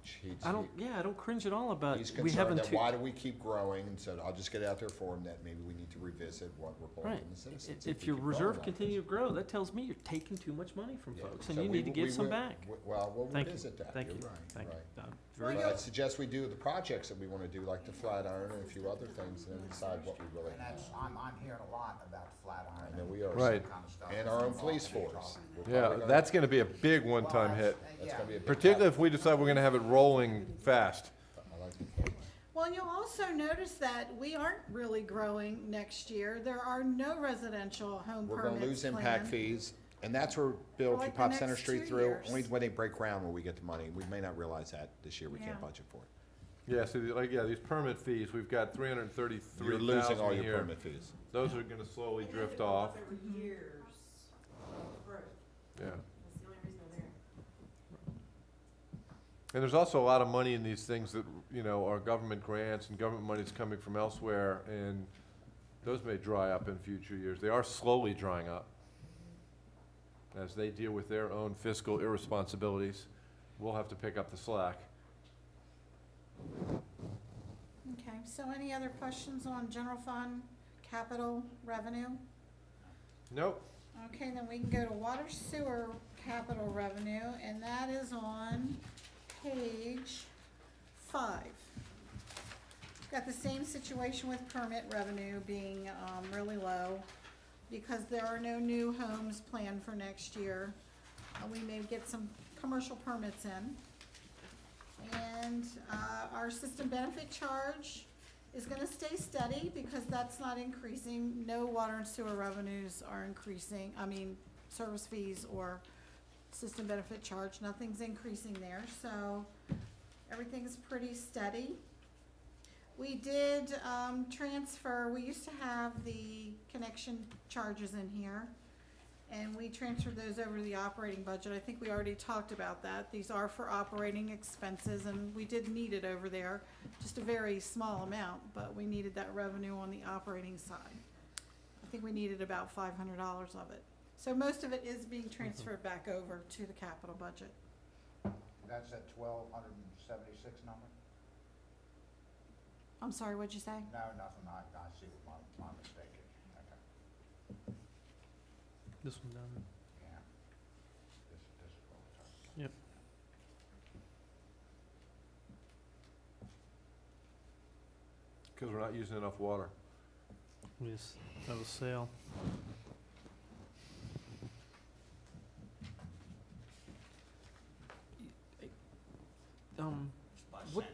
I don't cringe at all about, He's we concerned haven't. that why do we keep growing, and said, I'll just get it out there for him, that maybe we need to revisit what we're pulling Right. from the citizens. If we your keep growing reserve like continue this. to grow, that tells me you're taking too much money from Yeah, folks, and so you we need to w- give some back. Well, we'll Thank you, revisit that, thank you're you, right, thank you. right. Very But good. I'd suggest we do the projects that we wanna do, like the Flatiron and a few other things, and then decide what we really. And that's, I'm hearing a lot about Flatiron. I know we are. Right. Kind of stuff And that's our own involved police in force. trouble. We're yeah, probably gonna- that's gonna be a big one-time Well, hit, That's yeah. gonna be a big. particularly if we decide we're gonna have it rolling fast. I like the point. Well, you'll also notice that we aren't really growing next year. There are no residential home We're gonna permits lose impact planned. fees, and that's where, Bill, if you like the pop next Center Street 2 through, years. only when they break ground will we get the money. We may not realize that this year, we Yeah. can't budget for it. Yeah, so these permit fees, we've got 333,000 You're losing all your here. permit fees. Those are gonna slowly drift off, Over years of growth. yeah. That's the only reason they're there. And there's also a lot of money in these things that, you know, are government grants and government money's coming from elsewhere, and Those may dry up in future years. They are slowly drying up. As they deal with their own fiscal irresponsibilities, we'll have to pick up the slack. Okay, so any other questions on general fund, capital, revenue? Nope. Okay, then we can go to water sewer capital revenue, and that is on page 5. Got the same situation with permit revenue being really low because there are no new homes planned for next year. We may get some commercial permits in. And our system benefit charge is gonna stay steady because that's not increasing. No water and sewer revenues are increasing, service fees or system benefit charge, nothing's increasing there, so everything's pretty steady. We did transfer, we used to have the connection charges in here, and we transferred those over to the operating budget. I think we already talked about that. These are for operating expenses, and we did need it over there, just a very small amount, but we needed that revenue on the operating side. I think we needed about $500 of it. So most of it is being transferred back over to the capital budget. That's that 1,276 number? I'm sorry, what'd you say? No, nothing, I see what my mistake is, okay, This one down there. yeah. This is what we're talking about. Yep. Because we're not using enough water. Yes, that was sale. What,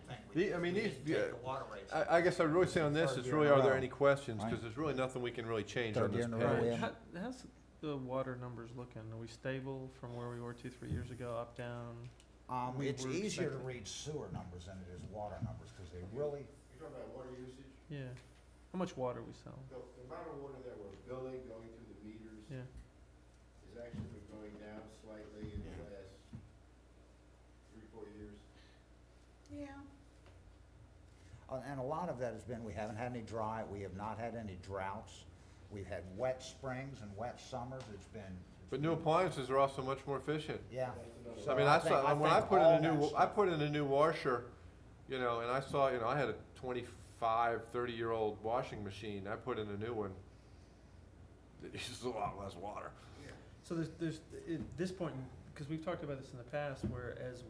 I guess I'd really say on this, is really, are there any questions? Because there's really nothing we can really change on Third year this in a row, we page. haven't- how's the water numbers looking? Are we stable from where we were 2-3 years ago, up, down? We It's were easier to expecting- read sewer numbers than it is water numbers, because they really, You're talking about water usage? Yeah. How much water we sell? The amount of water that we're billing, going through the meters, Yeah. is actually been going down slightly in the last 3-4 years. Yeah. and a lot of that has been, we haven't had any dry, we have not had any droughts. We've had wet springs and wet summers, it's been. But new appliances are also much more efficient. Yeah. That's So I mean, I think- saw, when I think put in all a new, that I stuff- put in a new washer, and I saw, I had a 25, 30-year-old washing machine. I put in a new one. It uses a lot less water. So there's, at this point, because we've talked about this in the past, where as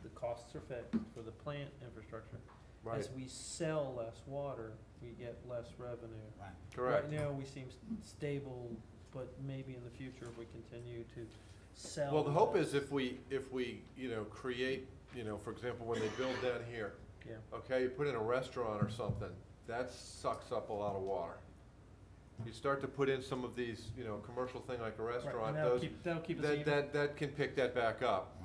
the costs are fixed for the plant infrastructure. Right, As we sell less water, we get less revenue. Right. correct. Right now, we seem stable, but maybe in the future, if we continue to sell. Well, the hope less- is if we, create, for example, when they build down here, Yeah. okay, you put in a restaurant or something, that sucks up a lot of water. You start to put in some of these, commercial thing like a Right, restaurant, and those, that'll keep us even. that can pick that back up.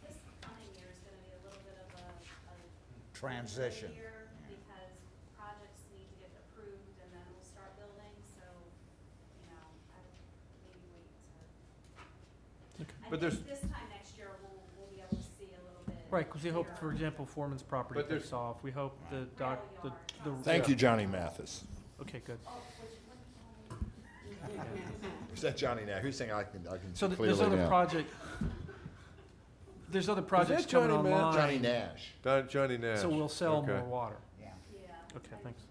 This coming year is gonna be a little bit of a Transition. year because projects need to get approved and then we'll start building, so, maybe wait to. But I there's- think this time next year, we'll be able to see a little bit. Right, because we hope, for clearer. example, Foreman's property But there's- takes off. We hope the Rail the. yard. Thank you, Johnny Mathis. Okay, good. Oh, Who's that Johnny now? Who's saying I can So see there's clearly other now? there's other projects coming Johnny Math? online. Johnny Nash. Johnny Nash. So we'll sell Okay. more water. Yeah. Yeah. Okay, thanks.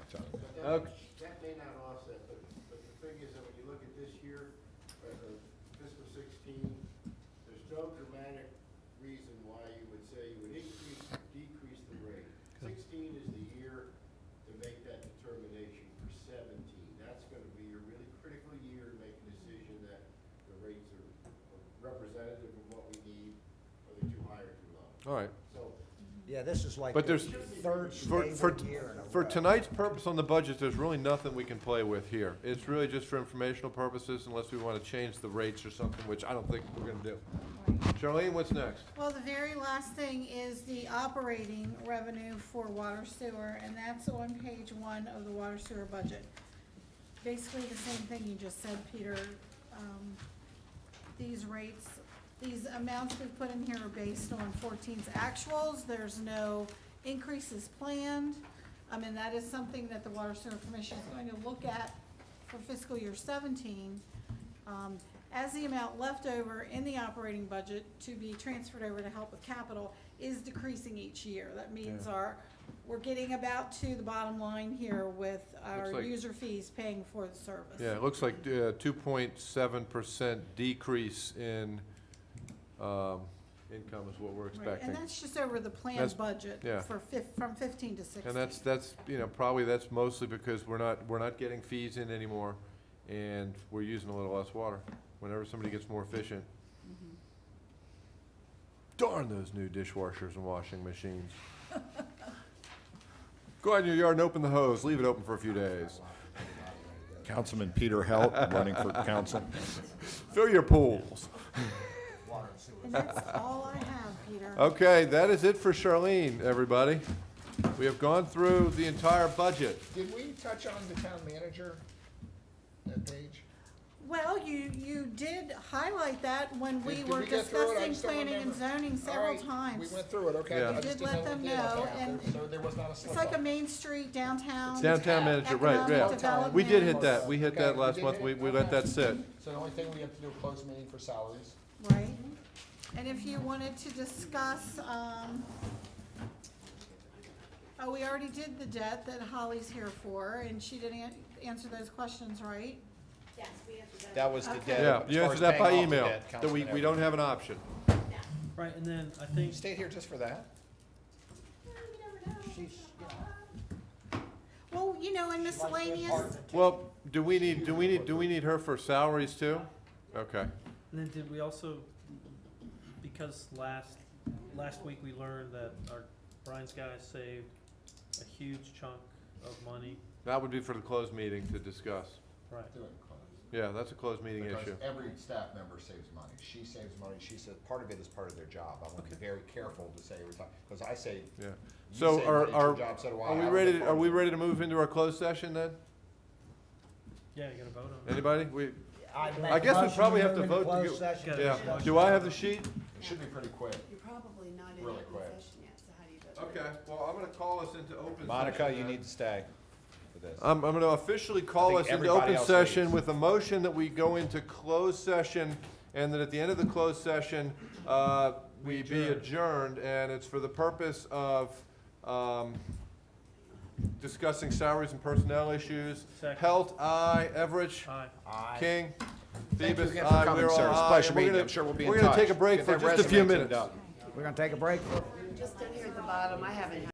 Johnny Nash. But Okay. that may not offset, but the thing is that when you look at this year, fiscal 16, there's no dramatic reason why you would say you would increase or decrease the rate. 16 is the year to make that determination for 17. That's gonna be a really critical year to make a decision that the rates are representative of what we need, or they're too high or too low. All right. So, Yeah, this is like But the there's, third for stable year in a for row. tonight's purpose on the budget, there's really nothing we can play with here. It's really just for informational purposes unless we want to change the rates or something, which I don't think we're going to do. Charlene, what's next? Well, the very last thing is the operating revenue for water sewer, and that's on page 1 of the water sewer budget. Basically the same thing you just said, Peter. These rates, these amounts we put in here are based on 14's actuals. There's no increases planned. And that is something that the Water Sewer Commission is going to look at for fiscal year 17. As the amount left over in the operating budget to be transferred over to help with capital is decreasing each year. That means we're getting about to the bottom line here with our Looks like- user fees paying for the service. Yeah, it looks like 2.7% decrease in income is what we're Right, expecting. and that's just over the That's- planned budget yeah. for from 15 to 16. And that's, probably that's mostly because we're not getting fees in anymore, and we're using a little less water. Whenever somebody gets more efficient. Mhm. Darn those new dishwashers and washing machines. Go out in your yard and open the hose, leave it open for a few days. Councilman Peter Helt, running for council. Fill your pools. And that's all I have, Peter. Okay, that is it for Charlene, everybody. We have gone through the entire budget. Did we touch on the town manager, that page? Well, you did highlight that when we Did were we get through it? I discussing just don't planning and remember. zoning All several right, times. We went through it, okay. Yeah. I You just did didn't let know them we did, know, okay. and So there was not a slip It's like a up. Main Street downtown. Downtown manager, right, economic yeah. development. We did hit that, we hit Okay, that we last did month, hit we it? let that sit. So the only thing we have to do a closed meeting for salaries. Right. And if you wanted to discuss, we already did the debt that Holly's here for, and she did answer those questions, right? Yes, we have to. That was the Okay. debt. Yeah, as you far answered as that paying by off the email, debt, that we Councilman don't Everett. have an option. Right, and then I You think, stayed here just for that? Well, and miscellaneous, Well, do we need her for salaries too? Okay. and then did we also, because last week we learned that Brian's guys saved a huge chunk of money. That would be for the closed meeting to discuss. Right. Do it closed. Yeah, that's a closed meeting Because issue. every staff member saves money. She saves money. She said, part of it is part of their job. I want to be very careful to say every time, because I say, Yeah. you So save money, it's your are job, so do I. we I don't ready, get are part we of it. ready to move into our closed session then? Yeah, you gotta vote on it. Anybody? I make guess a we motion probably to have to move into vote to closed get, session. yeah. Do I have the sheet? It should be pretty quick. You're probably not in Really open quick. session yet, so how do you vote? Okay, well, I'm gonna call us into open session. Monica, you then. need to stay for this. I'm gonna officially call I us think into everybody open else session leaves. with a motion that we go into closed session, and that at the end of the closed session, we be adjourned, and it's for the purpose of, discussing salaries and personnel issues. Second. Helt, aye. Everett, Aye. King, Thank you Phoebus, again for aye. coming, We're all sir. It's a aye. pleasure And we're meeting you. gonna- I'm sure we'll be in We're gonna touch. take a break Get for that just a few resume minutes. tuned up. We're gonna take a break for Just down here at the bottom, I haven't